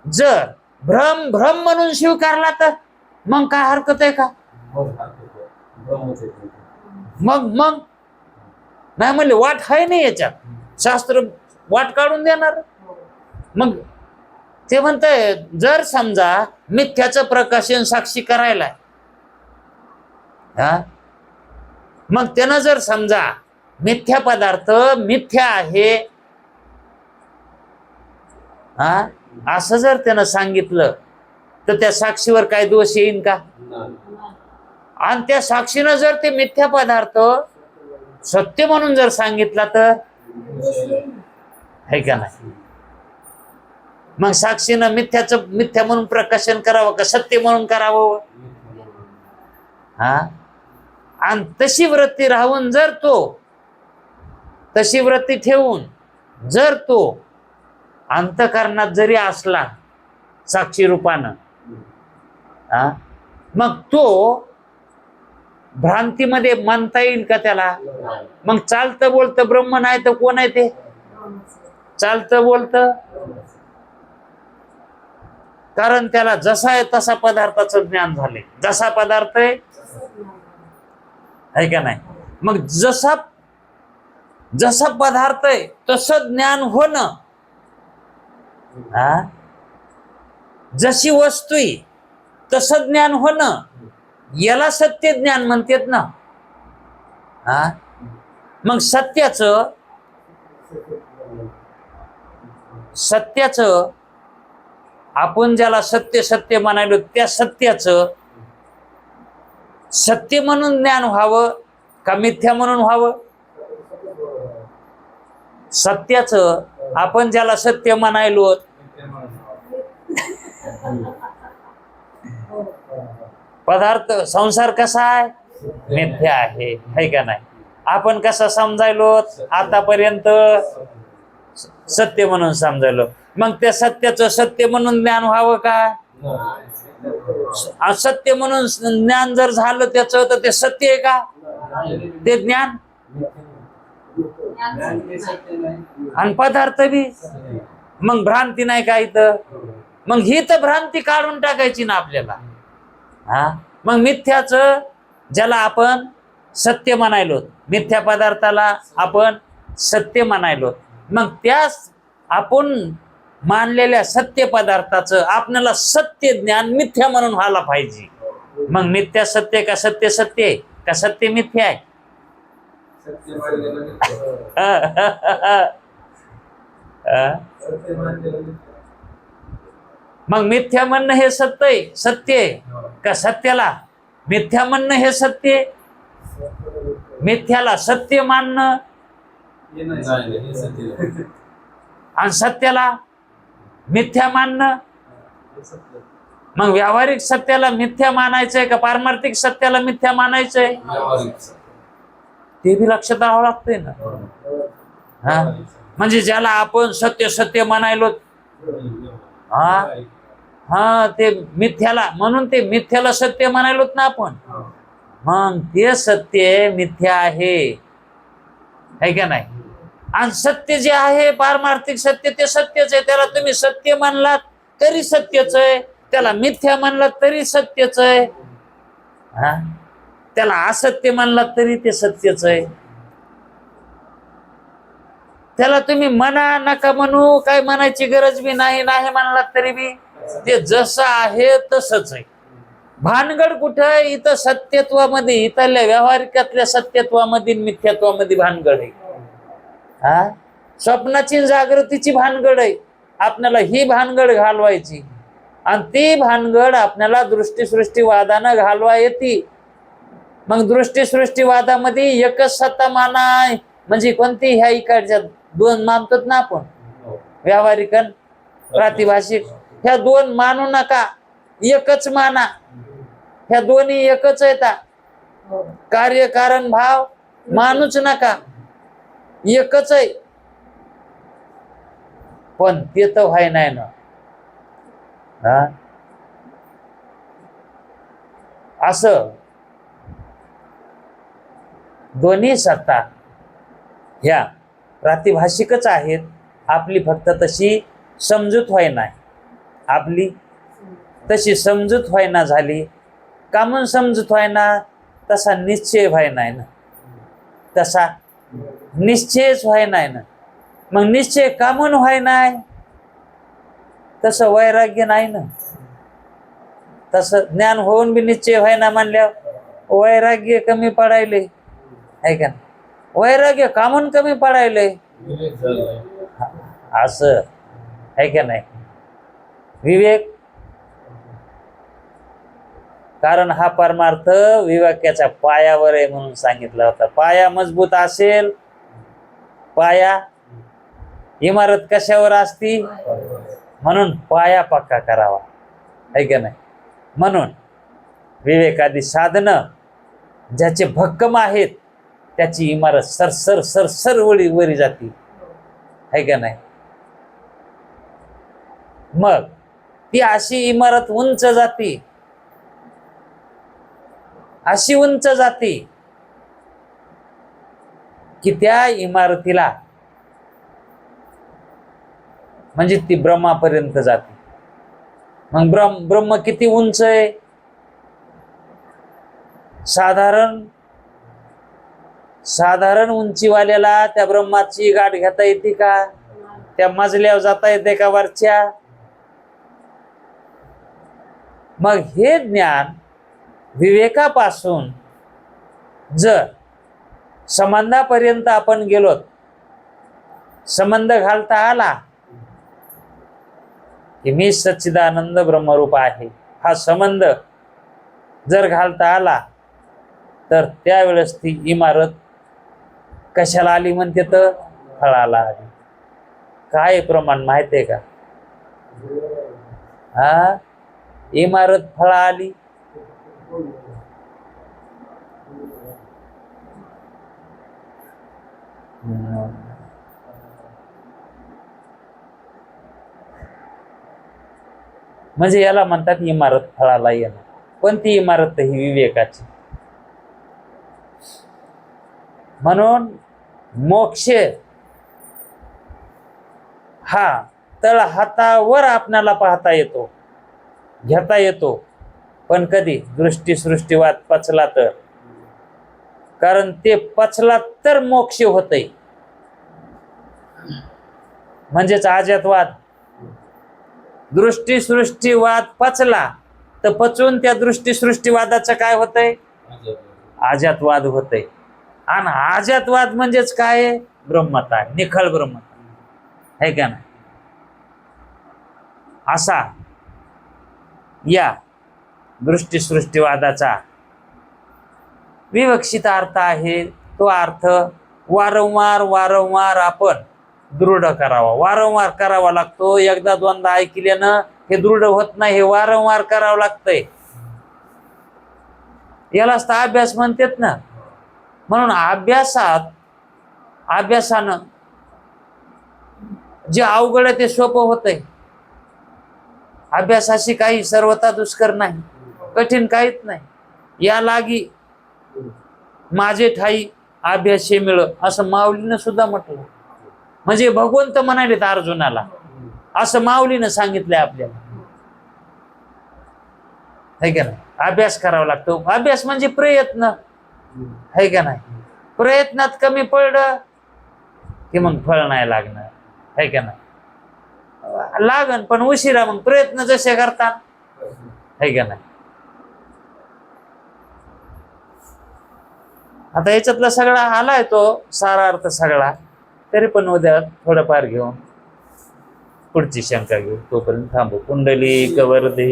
जर भ्रम भ्रम म्हणून स्वीकारला तर मग काय हरकत आहे का? मग मग नाही म्हणले वाट आहे नाही याच्यात, शास्त्र वाट काढून देणार. मग ते म्हणतंय जर समजा मिथ्याचं प्रकाशन साक्षी करायला, हा, मग त्यानं जर समजा मिथ्या पदार्थ मिथ्या आहे, हा, असं जर त्यानं सांगितलं तर त्या साक्षीवर काय दोष येईन का? आणि त्या साक्षीनं जर ते मिथ्या पदार्थ सत्य म्हणून जर सांगितला तर है का नाही? मग साक्षीनं मिथ्याचं मिथ्या म्हणून प्रकाशन करावं का सत्य म्हणून करावं? हा, आणि तशी वृत्ती राहून जर तो, तशी वृत्ती ठेवून जर तो अंतःकरणात जरी असला साक्षी रूपानं, हा, मग तो भ्रांतीमध्ये मानता येईल का त्याला? मग चालतं बोलतं ब्रह्म नाही तर कोण आहे ते? चालतं बोलतं. कारण त्याला जसा आहे तसा पदार्थाचं ज्ञान झाले. जसा पदार्थ आहे का नाही? मग जसा जसा पदार्थ आहे तसं ज्ञान होणं, हा, जशी वस्तू आहे तसं ज्ञान होणं, याला सत्य ज्ञान म्हणतात ना. हा मग सत्याचं आपण ज्याला सत्य सत्य म्हणालो त्या सत्याचं सत्य म्हणून ज्ञान व्हावं का मिथ्या म्हणून व्हावं? सत्याचं आपण ज्याला सत्य म्हणायलो पदार्थ संसार कसा आहे? मिथ्या आहे, है का नाही? आपण कसा समजायलो आतापर्यंत? सत्य म्हणून समजायलो. मग त्या सत्याचं सत्य म्हणून ज्ञान व्हावं का? असत्य म्हणून ज्ञान जर झालं त्याचं तर ते सत्य आहे का? ते ज्ञान आणि पदार्थ बी. मग भ्रांती नाही का इथं? मग ही तर भ्रांती काढून टाकायची ना आपल्याला. हा मग मिथ्याचं ज्याला आपण सत्य म्हणायलो, मिथ्या पदार्थाला आपण सत्य म्हणायलो, मग त्याच आपण मानलेल्या सत्य पदार्थाचं आपल्याला सत्य ज्ञान मिथ्या म्हणून व्हायला पाहिजे. मग मिथ्या सत्य का सत्य सत्य आहे का सत्य मिथ्या आहे? मग मिथ्या म्हणणं हे सत्य आहे का सत्याला मिथ्या म्हणणं हे सत्य आहे? मिथ्याला सत्य मानणं आणि सत्याला मिथ्या मानणं. मग व्यावहारिक सत्याला मिथ्या मानायचंय का पारमार्थिक सत्याला मिथ्या मानायचंय? ते बी लक्षात राहावं लागतंय ना. हा म्हणजे ज्याला आपण सत्य सत्य म्हणायलो हा हा ते मिथ्याला, म्हणून ते मिथ्याला सत्य म्हणायलोत ना आपण. मग ते सत्य मिथ्या आहे का नाही? आणि सत्य जे आहे पारमार्थिक सत्य ते सत्यच आहे. त्याला तुम्ही सत्य मानलात तरी सत्यच आहे, त्याला मिथ्या मानलात तरी सत्यच आहे, हा त्याला असत्य मानलात तरी ते सत्यच आहे. त्याला तुम्ही म्हणा नका म्हणू, काय म्हणायची गरज बी नाही, नाही म्हणलात तरी बी ते जसं आहे तसंच आहे. भानगड कुठं? इथं सत्यत्वामध्ये, इथल्या व्यावहारिकातल्या सत्यत्वामध्ये मिथ्यात्वामध्ये भानगड आहे. हा स्वप्नाची जागृतीची भानगड आहे. आपल्याला ही भानगड घालवायची आणि ती भानगड आपल्याला दृष्टीसृष्टीवादानं घालवा येते. मग दृष्टीसृष्टीवादामध्ये एकच सत्ता मानाय म्हणजे कोणती? ह्या इकडच्या दोन मानतात ना आपण, व्यावहारिक प्रातिभाषिक. ह्या दोन मानू नका, एकच माना. ह्या दोन्ही एकच आहेत. कार्य कारण भाव मानूच नका, एकच आहे. पण ते तर व्हाय नाही ना. हा असं दोन्ही सत्ता ह्या प्रातिभाषिकच आहेत. आपली फक्त तशी समजूत व्हाय नाही, आपली तशी समजूत व्हाय ना झाली. का म्हणून समजूत व्हाय ना? तसा निश्चय व्हाय नाही ना, तसा निश्चयच व्हाय नाही ना. मग निश्चय का म्हणून व्हाय नाही? तसं वैराग्य नाही ना. तसं ज्ञान होऊन बी निश्चय व्हाय ना म्हणल्यावर वैराग्य कमी पडायले, आहे का? वैराग्य का म्हणून कमी पडायले? असं आहे का नाही? विवेक, कारण हा परमार्थ विवेकाच्या पायावर आहे म्हणून सांगितला होता. पाया मजबूत असेल, पाया इमारत कशावर असती? म्हणून पाया पक्का करावा, आहे का नाही? म्हणून विवेकादी साधनं ज्याचे भक्कम आहेत त्याची इमारत सरसर सरसर वरी जाती, आहे का नाही? मग ती अशी इमारत उंच जाती, अशी उंच जाती की त्या इमारतीला म्हणजे ती ब्रह्मापर्यंत जाते. मग ब्रह्म किती उंच आहे? साधारण उंचीवाल्याला त्या ब्रह्माची गाठ घेता येते का? त्या मजल्यावर जाता येते का वरच्या? मग हे ज्ञान विवेकापासून जर संबंधापर्यंत आपण गेलो, संबंध घालता आला की मी सच्चिदानंद ब्रह्मरूप आहे, हा संबंध जर घालता आला तर त्यावेळेस ती इमारत कशाला आली म्हणते, तर फळाला आली. काय प्रमाण माहितीये का? हा, इमारत फळा आली. म्हणजे याला म्हणतात इमारत फळाला येणं. पण ती इमारत ही विवेकाची. म्हणून मोक्ष हा तळ हातावर आपणाला पाहता येतो, घेता येतो. पण कधी दृष्टी सृष्टीवाद पचला तर, कारण ते पचला तर मोक्ष होतय. म्हणजेच आजातवाद. दृष्टी सृष्टीवाद पचला तर पचून त्या दृष्टी सृष्टीवादाचं काय होतंय, आजातवाद होतय. आणि आजातवाद म्हणजेच काय, ब्रह्मता, निखळ ब्रह्मता आहे का नाही. असा या दृष्टी सृष्टीवादाचा विवक्षित अर्थ आहे. तो अर्थ वारंवार वारंवार आपण दृढ करावा, वारंवार करावा लागतो. एकदा दोनदा ऐकल्यानं हे दृढ होत नाही, हे वारंवार करावं लागतंय. यालाच तर अभ्यास म्हणतात ना. म्हणून अभ्यासानं जे अवघड आहे ते सोपं होतंय. अभ्यासाशी काही सर्वथा दुष्कर नाही, कठीण काहीच नाही. या लागी माझे ठाई अभ्यासे मिळ, असं माऊलीनं सुद्धा म्हटलं. म्हणजे भगवंत म्हणालेत अर्जुनाला, असं माऊलीनं सांगितलंय आपल्याला, है का नाही. अभ्यास करावा लागतो. अभ्यास म्हणजे प्रयत्न, है का नाही. प्रयत्नात कमी पडलं की मग फळ नाही लागणार, है का नाही. लागन पण उशिरा, मग प्रयत्न जसे करतात, है का नाही. आता याच्यातला सगळा आलाय तो सारा अर्थ सगळा. तरी पण उद्या थोडंफार घेऊन पुढची शंका घेऊ. तोपर्यंत थांबू. कुंडली कवरदे